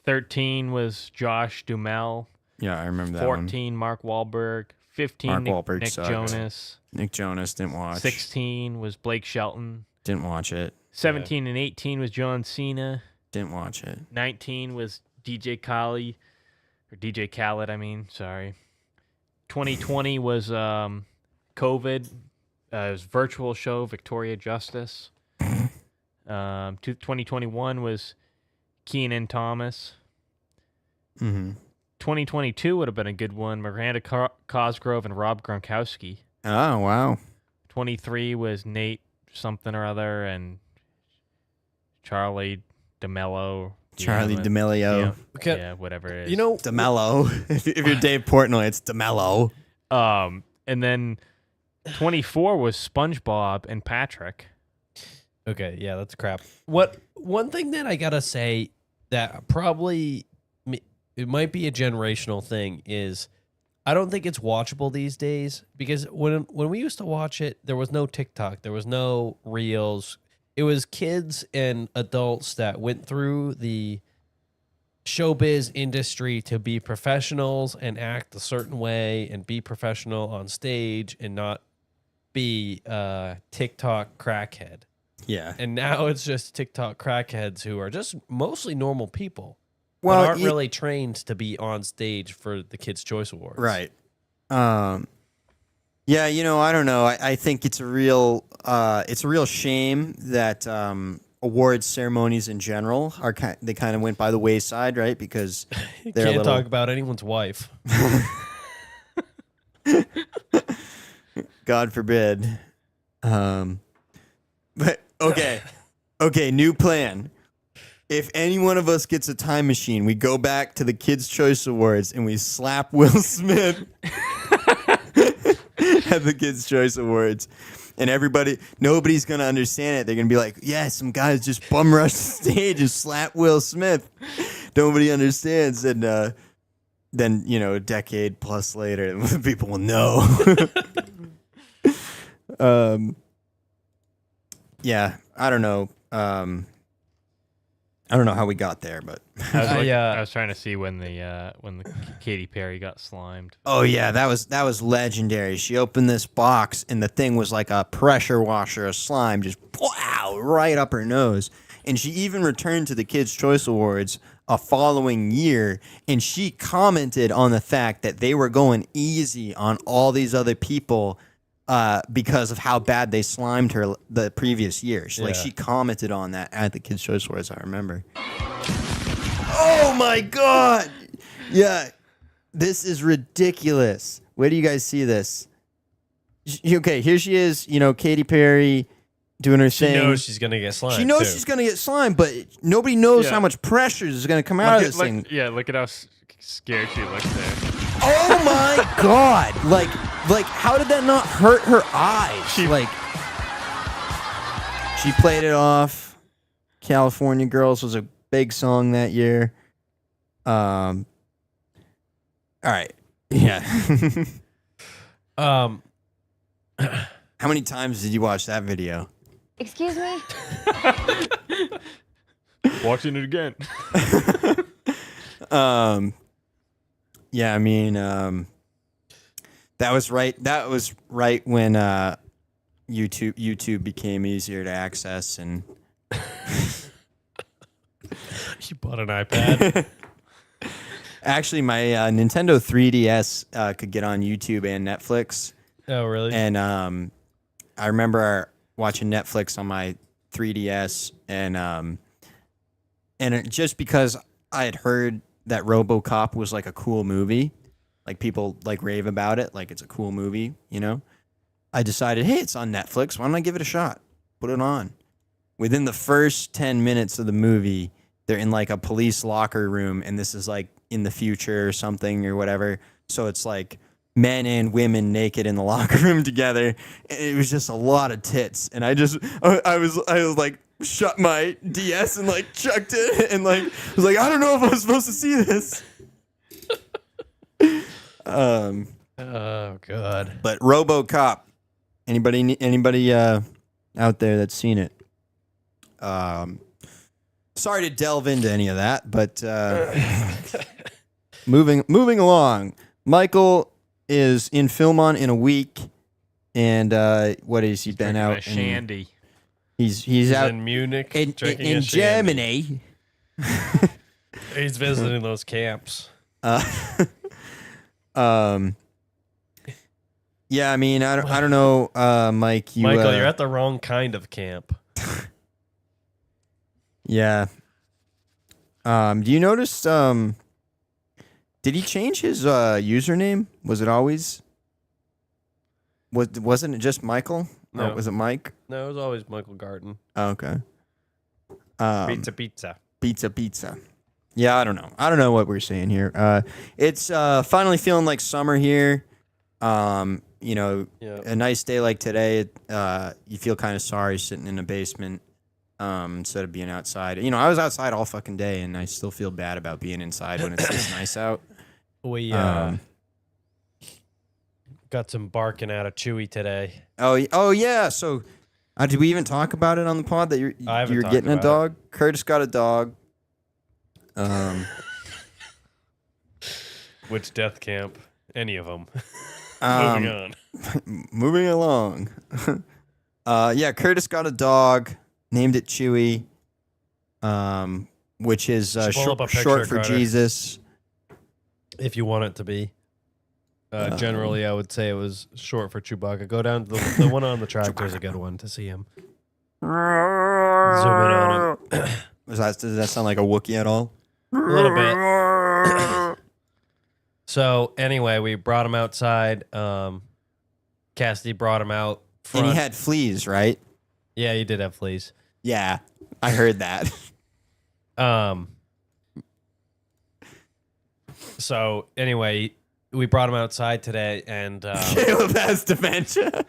13 was Josh Duhamel. Yeah, I remember that 14, Mark Wahlberg. 15, Mark Nick, Wahlberg Nick sucked. Jonas. Nick Jonas didn't watch. 16 was Blake Shelton. Didn't watch it. 17 and 18 was John Cena. Didn't watch it. 19 was DJ Khaled, or DJ Khaled, I mean, sorry. 2020 was COVID. It was virtual show, Victoria Justice. 2021 was Keenan Thomas. Mm-hmm. 2022 would have been a good one. Miranda Cosgrove and Rob Gronkowski. Oh, wow. 23 was Nate something or other and Charlie D'Amelio. Charlie D'Amelio. Okay. Yeah, whatever it is. You know, D'Amelio. If you're Dave Portnoy, it's D'Amelio. And then 24 was SpongeBob and Patrick. okay, yeah, that's crap. One thing that I gotta say that probably it might be a generational thing is I don't think it's watchable these days because when we used to watch it, there was no TikTok, there was no Reels. It was kids and adults that went through the showbiz industry to be professionals and act a certain way and be professional on stage and not be a TikTok crackhead. Yeah. And now it's just TikTok crackheads who are just mostly normal people. Well, But aren't really trained to be on stage for the Kids' Choice Awards. Right. Yeah, you know, I don't know. I think it's a real shame that awards ceremonies in general they kind of went by the wayside, right? Because You they're can't talk about anyone's wife. God forbid. But okay, new plan. If any one of us gets a time machine, we go back to the Kids' Choice Awards and we slap Will Smith at the Kids' Choice Awards. And nobody's going to understand it. They're going to be like, yeah, some guys just bum rush the stage and slap Will Smith. Nobody understands. And then, you know, a decade plus later, people will know. Yeah, I don't know. I don't know how we got there, but I was trying to see when the Katy Perry got slimed. oh yeah, that was legendary. She opened this box and the thing was like a pressure washer of slime, just wow, right up her nose. And she even returned to the Kids' Choice Awards a following year, and she commented on the fact that they were going easy on all these other people because of how bad they slimed her the previous year. She commented on that at the Kids' Choice Awards, I remember. Oh my God! Yeah, this is ridiculous. Where do you guys see this? Okay, here she is, you know, Katy Perry doing her thing. She knows she's going to get slimed. She knows too. she's going to get slimed, but nobody knows Yeah. how much pressure is going to come out of this thing. Look at how scared she looks there. Oh my God! Like, how did that not hurt her eyes? She played it off. California Girls was a big song that year. All right. Yeah. Um, How many times did you watch that video? Excuse me? Watching it again. Yeah, I mean, that was right. That was right when YouTube became easier to access, and she bought an iPad. actually, my Nintendo 3DS could get on YouTube and Netflix. Oh, really? And I remember watching Netflix on my 3DS, and just because I had heard that RoboCop was like a cool movie, like people like rave about it, like it's a cool movie, you know, I decided, hey, it's on Netflix. Why don't I give it a shot? Put it on. Within the first 10 minutes of the movie, they're in like a police locker room, and this is like in the future or something or whatever. So it's like men and women naked in the locker room together. And it was just a lot of tits. And I was like, shut my DS and like chucked it and like was like, I don't know if I was supposed to see this. Oh god. But RoboCop. Anybody out there that's seen it? Sorry to delve into any of that, but moving along. Michael is in Philmont in a week, and what has he been out? Shandy. He's out in Munich, in drinking a shandy. Germany. He's visiting those camps. Yeah, I mean, I don't know, Mike. Michael, you're at the wrong kind of camp. Yeah. Do you notice? Did he change his username? Was it always? Wasn't it just Michael? No. Or was it Mike? No, it was always Michael Garten. Oh, okay. Pizza. Yeah, I don't know. I don't know what we're saying here. It's finally feeling like summer here. You know, a nice day like today, you feel kind of sorry sitting in a basement instead of being outside. You know, I was outside all fucking day, and I still feel bad about being inside when it's this nice out. We got some barking out of Chewy today. Oh yeah. So, did we even talk about it on the pod that you're getting a dog? Curtis got a dog. Which death camp? Any of them? Moving on. Moving along. Yeah, Curtis got a dog, named it Chewy, which is short for Jesus. If you want it to be. Generally, I would say it was short for Chewbacca. Go down to the one on the tractor is a good one to see him. Zoom in on him. Does that sound like a Wookiee at all? A little bit. So anyway, we brought him outside. Cassidy brought him out front. And he had fleas, right? Yeah, he did have fleas. Yeah, I heard that. So anyway, we brought him outside today, and Caleb has dementia.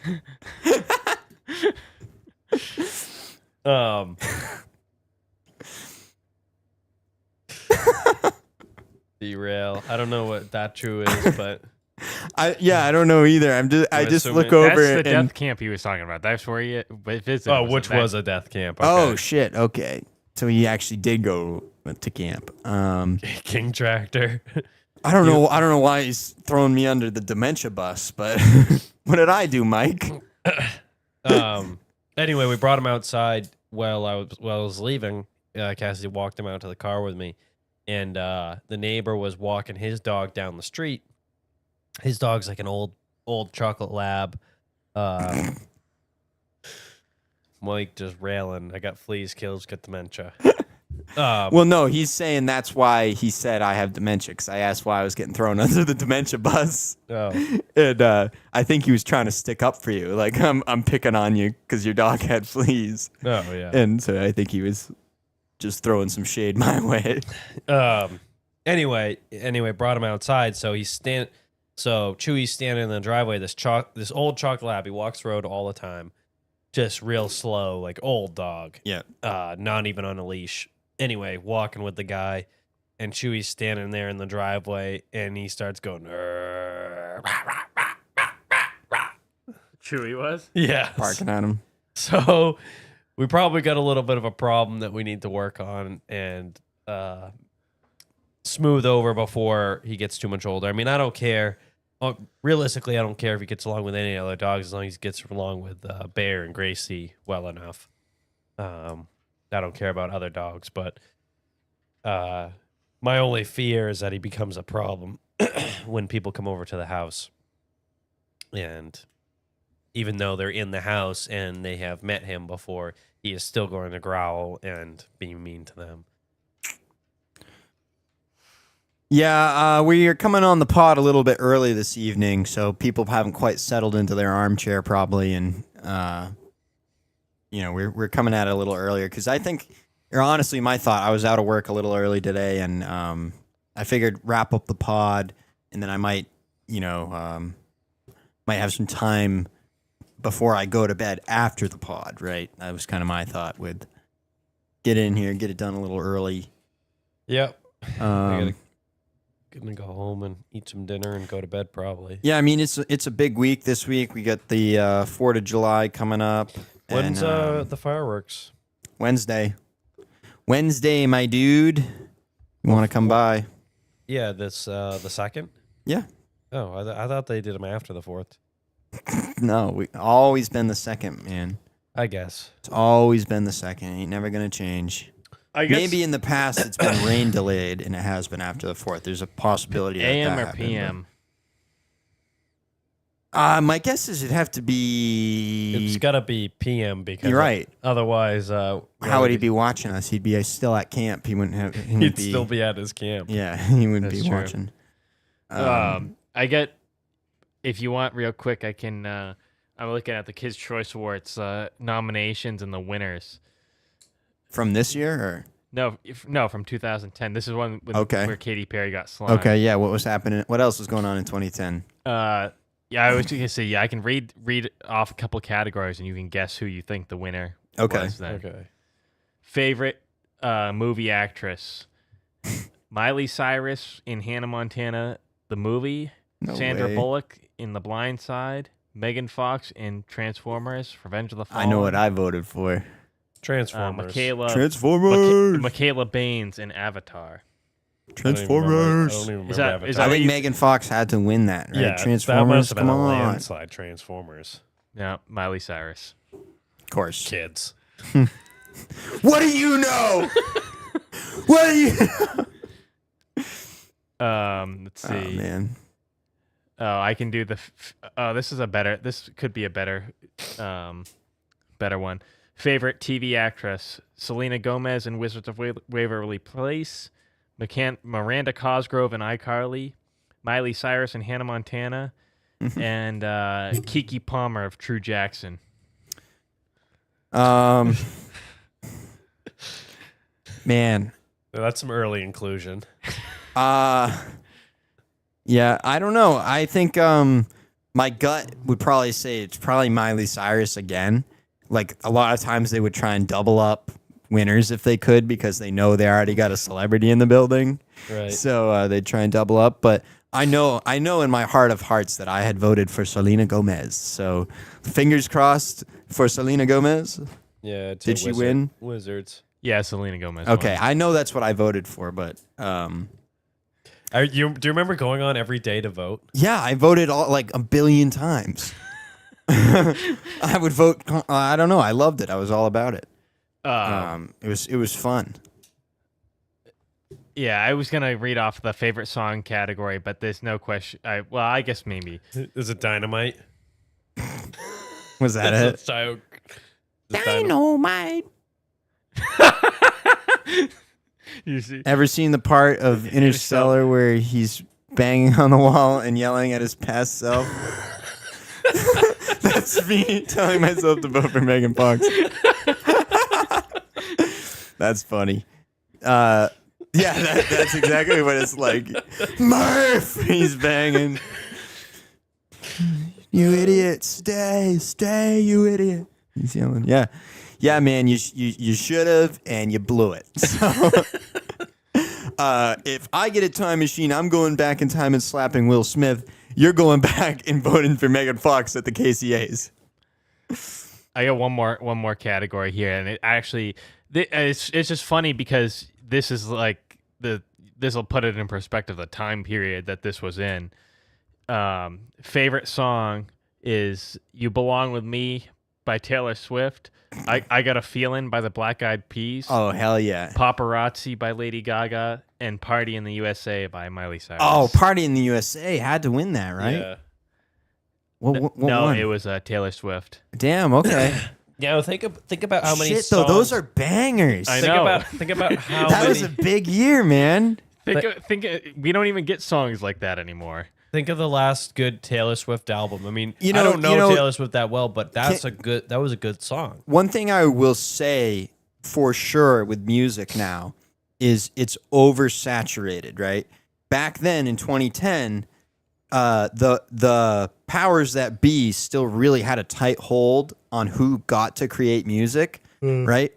Derail. I don't know what that true is, but I don't know either. I just look That's over the and death camp he was talking about. That's where he visited. oh, which was a death camp. Okay. Oh shit. Okay, so he actually did go to camp. King Tractor. I don't know. I don't know why he's throwing me under the dementia bus, but what did I do, Mike? Anyway, we brought him outside while I was leaving. Cassidy walked him out to the car with me, and the neighbor was walking his dog down the street. His dog's like an old chocolate lab. Mike just railing. I got fleas, kills, got dementia. Well, no, he's saying that's why he said I have dementia, because I asked why I was getting thrown under the dementia bus. Oh. And I think he was trying to stick up for you. Like, I'm picking on you because your dog had fleas. Oh, yeah. And so I think he was just throwing some shade my way. Anyway, brought him outside. So So Chewy's standing in the driveway. This old chocolate lab. He walks the road all the time, just real slow, like old dog. Yeah. Not even on a leash. Anyway, walking with the guy, and Chewy's standing there in the driveway, and he starts going. Chewy was? Yeah. Barking at him. So we probably got a little bit of a problem that we need to work on and smooth over before he gets too much older. I mean, I don't care. Realistically, I don't care if he gets along with any other dogs as long as he gets along with Bear and Gracie well enough. I don't care about other dogs, but my only fear is that he becomes a problem when people come over to the house. And even though they're in the house and they have met him before, he is still going to growl and be mean to them. Yeah, we are coming on the pod a little bit early this evening, so people haven't quite settled into their armchair probably, and we're coming at it a little earlier because I think, or honestly, my thought, I was out of work a little early today, and I figured wrap up the pod, and then I might have some time before I go to bed after the pod, right? That was kind of my thought with get in here, get it done a little early. Yep. I gonna go home and eat some dinner and go to bed probably. Yeah, I mean it's a big week this week. We got the 4th of July coming up. When's and, the fireworks? Wednesday, my dude. You want to come by? Yeah, this the 2nd. Yeah. Oh, I thought they did them after the 4th. No, we always been the 2nd, man. I guess. It's always been the 2nd. Ain't never gonna change. I guess Maybe in the past it's been rain delayed and it has been after the 4th. There's a possibility that AM that or happened, PM. My guess is it'd have to be. It's gotta be PM because You're right. Otherwise, How would he be watching us? He'd be still at camp. He wouldn't have. He He'd would be, still be at his camp. Yeah, he wouldn't That's be true. watching. I get. If you want, real quick, I can. I'm looking at the Kids' Choice Awards nominations and the winners. From this year, or No, from 2010. This is one Okay. where Katy Perry got slimed. okay, yeah. What was happening? What else was going on in 2010? Yeah, I was gonna say, yeah, I can read off a couple categories and you can guess who you think the winner Okay. was then. Okay. Favorite movie actress: Miley Cyrus in Hannah Montana, the movie; No Sandra way. Bullock in The Blind Side; Megan Fox in Transformers: Revenge of the Fallen. I know what I voted for. Transformers. Michaela Baines in Avatar. I don't even remember Is that- Avatar. is I that- think you- Megan Fox had to win that, right? Yeah, Transformers. That must have been Come a on, landslide. Transformers. Yeah, Miley Cyrus. of course. Kids. What do you know? What do you? Let's see. Oh man. Oh, I can do the. This could be a better one. Favorite TV actress: Selena Gomez in Wizards of Waverly Place, Miranda Cosgrove in iCarly, Miley Cyrus in Hannah Montana, and Keke Palmer of True Jackson. Man. That's some early inclusion. Yeah, I don't know. I think my gut would probably say it's probably Miley Cyrus again. Like a lot of times they would try and double up winners if they could because they know they already got a celebrity in the building. Right. So they'd try and double up. But I know in my heart of hearts that I had voted for Selena Gomez. So fingers crossed for Selena Gomez. Yeah. Did she win? Wizards. Yeah, Selena Gomez. Okay, won. I know that's what I voted for, but Do you remember going on every day to vote? yeah, I voted like a billion times. I would vote. I don't know. I loved it. I was all about it. It was fun. Yeah, I was gonna read off the favorite song category, but there's no question. I guess maybe. Is it Dynamite? Was that it? Dynamite. You see, Ever seen the part of Interstellar where he's banging on the wall and yelling at his past self? That's me telling myself to vote for Megan Fox. That's funny. Yeah, that's exactly what it's like. Murph! He's banging. You idiot! Stay, you idiot! He's yelling. Yeah, yeah, man. You should have, and you blew it. So, if I get a time machine, I'm going back in time and slapping Will Smith. You're going back and voting for Megan Fox at the KCAs. I got one more category here, and it actually it's just funny because this is like this will put it in perspective the time period that this was in. Favorite song is "You Belong with Me" by Taylor Swift. I Got a Feeling by the Black Eyed Peas. Oh hell yeah! Paparazzi by Lady Gaga, and Party in the USA by Miley Cyrus. Oh, Party in the USA had to win that, right? Yeah. What No, won? it was Taylor Swift. Damn. Okay. Yeah. Think about how many. Shit, though, those are bangers. I Think know. think about how that many. was a big year, man. Think we don't even get songs like that anymore. Think of the last good Taylor Swift album. I mean, You know- I don't know you know- Taylor Swift that well, but that was a good song. One thing I will say for sure with music now is it's oversaturated, right? Back then in 2010, the powers that be still really had a tight hold on who got to create music, right?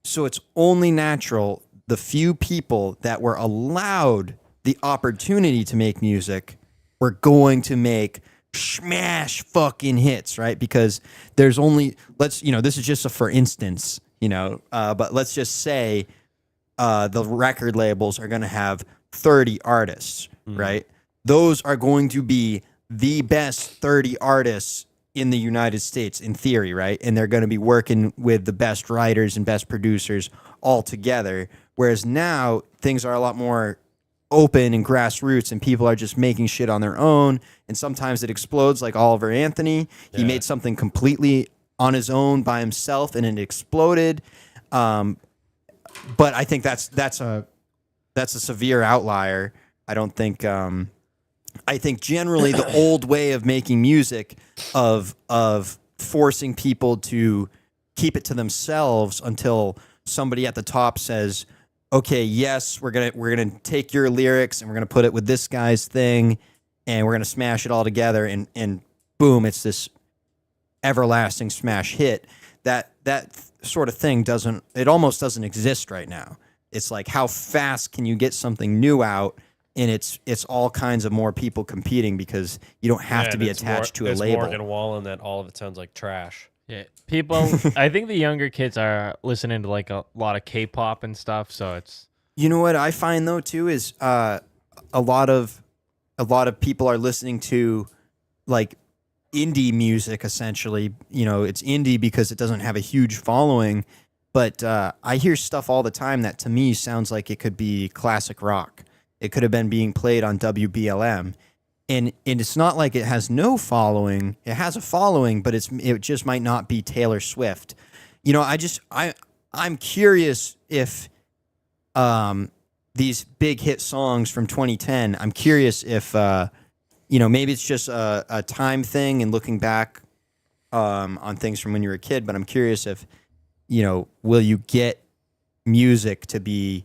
So it's only natural the few people that were allowed the opportunity to make music, we're going to make smash fucking hits, right? Because there's only, this is just a for instance, but let's just say the record labels are going to have 30 artists, right? Those are going to be the best 30 artists in the United States, in theory, right? And they're going to be working with the best writers and best producers all together. Whereas now things are a lot more open and grassroots, and people are just making shit on their own. And sometimes it explodes, like Oliver Anthony. He made something completely on his own by himself, and it exploded. But I think that's a severe outlier. I don't think. I think generally the old way of making music, of forcing people to keep it to themselves until somebody at the top says, "Okay, yes, we're gonna take your lyrics and we're gonna put it with this guy's thing, and we're gonna smash it all together, and boom, it's this everlasting smash hit." That sort of thing almost doesn't exist right now. It's like, how fast can you get something new out? And it's all kinds of more people competing, because you don't have to be attached to a label. It's Morgan Wallen that all of it sounds like trash. Yeah, people. I think the younger kids are listening to like a lot of K-pop and stuff. So it's. You know what I find though too is a lot of people are listening to like indie music essentially. It's indie because it doesn't have a huge following, but I hear stuff all the time that to me sounds like it could be classic rock. It could have been being played on WBLM. And it's not like it has no following. It has a following, but it just might not be Taylor Swift. I'm curious if these big hit songs from 2010, I'm curious if maybe it's just a time thing and looking back on things from when you were a kid, but I'm curious if will you get music to be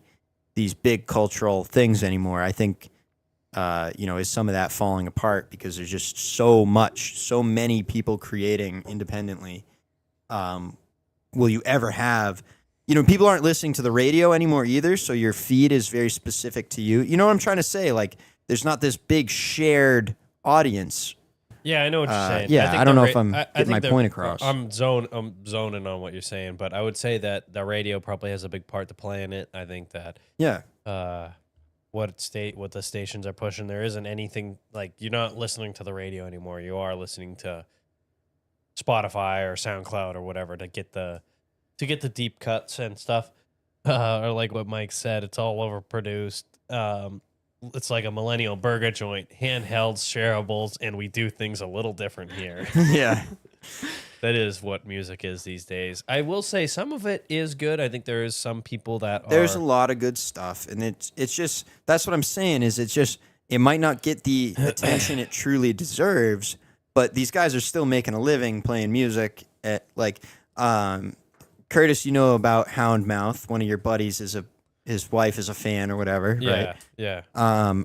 these big cultural things anymore? I think is some of that falling apart because there's just so many people creating independently. Will you ever have, people aren't listening to the radio anymore either, so your feed is very specific to you. You know what I'm trying to say? Like, there's not this big shared audience. Yeah, I know what you're saying. Yeah, I don't know if I'm getting my point across. I'm zoning on what you're saying, but I would say that the radio probably has a big part to play in it. I think that what the stations are pushing, there isn't anything like, you're not listening to the radio anymore. You are listening to Spotify or SoundCloud or whatever to get the deep cuts and stuff. Or like what Mike said, it's all overproduced. It's like a millennial burger joint, handhelds, shareables, and we do things a little different here. Yeah. That is what music is these days. I will say some of it is good. I think there is some people that There's a lot of good stuff, and it's just, that's what I'm saying, is it might not get the attention it truly deserves, but these guys are still making a living playing music. Curtis, about Houndmouth. One of your buddies his wife is a fan or whatever, right? Yeah. I'm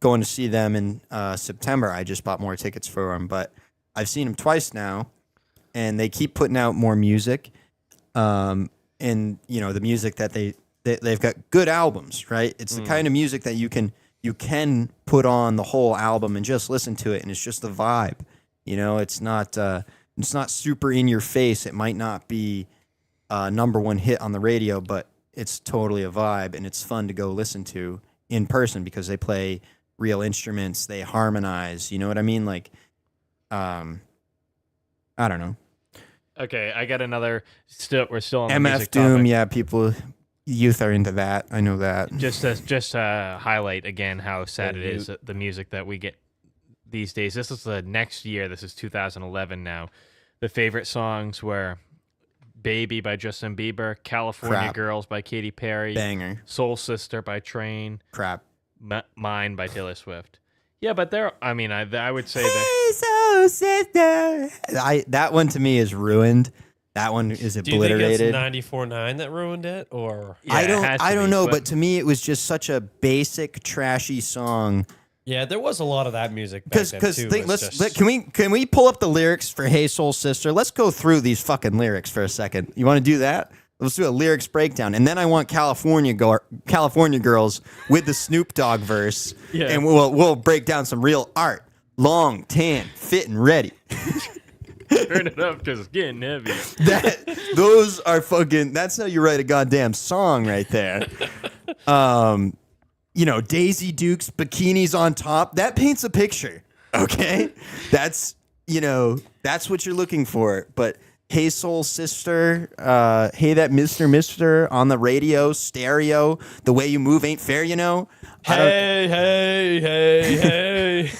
going to see them in September. I just bought more tickets for them, but I've seen them twice now, and they keep putting out more music. And the music that they've got good albums, right? It's the kind of music that you can put on the whole album and just listen to it, and it's just the vibe. It's not super in your face. It might not be number one hit on the radio, but it's totally a vibe, and it's fun to go listen to in person because they play real instruments, they harmonize. You know what I mean? Like, I don't know. Okay, I got another. We're still on the MF music Doom. topic. Yeah, youth are into that. I know that. Just highlight again how sad it is, the music that we get these days. This is the next year. This is 2011 now. The favorite songs were Baby by Justin Bieber, California Crap. Girls by Katy Perry, Banger. Soul Sister by Train, Crap. Mine by Taylor Swift. Yeah, but I would say that. Hey, Soul Sister. That one to me is ruined. That one is obliterated. Do you think it's 94.9 that ruined it, or Yeah, I don't know, but to me it was just such a basic, trashy song. yeah, there was a lot of that music back then too. Can we pull up the lyrics for "Hey Soul Sister"? Let's go through these fucking lyrics for a second. You want to do that? Let's do a lyrics breakdown, and then I want California Girls with the Snoop Dogg verse, Yeah. and we'll break down some real art. Long, tan, fit, and ready. Turn it up because it's getting heavy. Those are fucking. That's how you write a goddamn song, right there. Daisy Dukes, bikinis on top. That paints a picture. Okay, that's what you're looking for. But hey, soul sister, hey, that Mister on the radio, stereo. The way you move ain't fair, Hey, hey.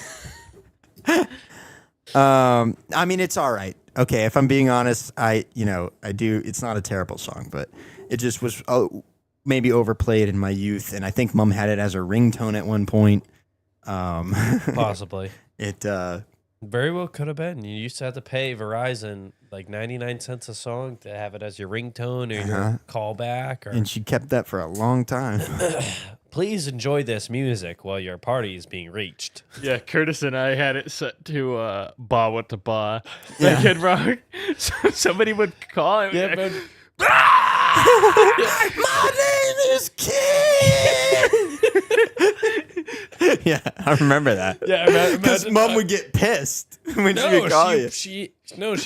I mean, it's all right. Okay, if I'm being honest, I do. It's not a terrible song, but it just was maybe overplayed in my youth, and I think Mom had it as a ringtone at one point. Possibly. It very well could have been. You used to have to pay Verizon like 99 cents a song to have it as your ringtone or your callback. And she kept that for a long time. Please enjoy this music while your party is being reached. Yeah, Curtis and I had it set to Ba What to Ba. Yeah. Like Kid Rock. So somebody would call him. Yeah, man. My name is Kid. Yeah, I remember that. Yeah, Because Mom would get pissed when she would call you. She was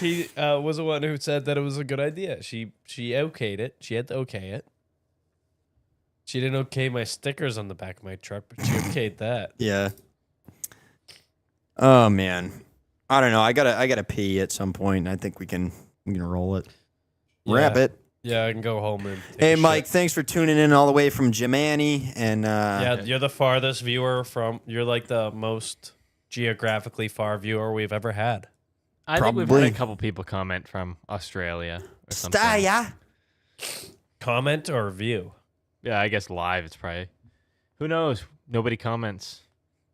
the one who said that it was a good idea. She okayed it. She had to okay it. She didn't okay my stickers on the back of my truck, but she okayed that. Yeah. Oh man, I don't know. I gotta pee at some point. I think we can roll it. Wrap it. Yeah, I can go home and take Hey a Mike, shit. thanks for tuning in all the way from Jimani, and Yeah, you're the farthest viewer from. You're like the most geographically far viewer we've ever had. I think we've Probably. had a couple people comment from Australia or something. Staya. Comment or view? Yeah, I guess live it's probably. Who knows? Nobody comments.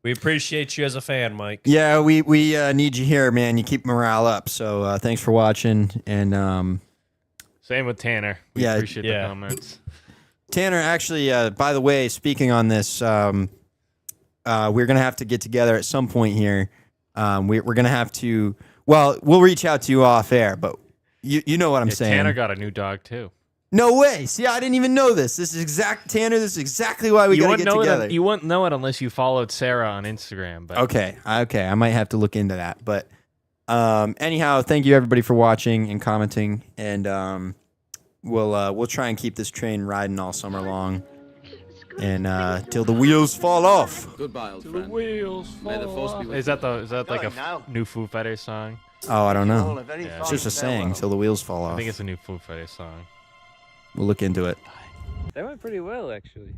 We appreciate you as a fan, Mike. Yeah, we need you here, man. You keep morale up. So thanks for watching, and Same with Tanner. We Yeah, appreciate yeah. the comments. Tanner, actually, by the way, speaking on this, we're gonna have to get together at some point here. We're gonna have to. Well, we'll reach out to you off air, but you know what I'm Yeah, saying. Tanner got a new dog too. No way. See, I didn't even know this. Tanner. This is exactly why we gotta get together. You wouldn't know it unless you followed Sarah on Instagram. But Okay. I might have to look into that. But anyhow, thank you everybody for watching and commenting, and we'll try and keep this train riding all summer long, and till the wheels fall off. Goodbye, old the friend. wheels May the force be with Is that like a Going now. new Foo Fighters song? Oh, I don't All know. a very Yeah. It's just a fond saying farewell. till the wheels fall I off. think it's a new Foo Fighters song. We'll look into it. That went pretty well, actually.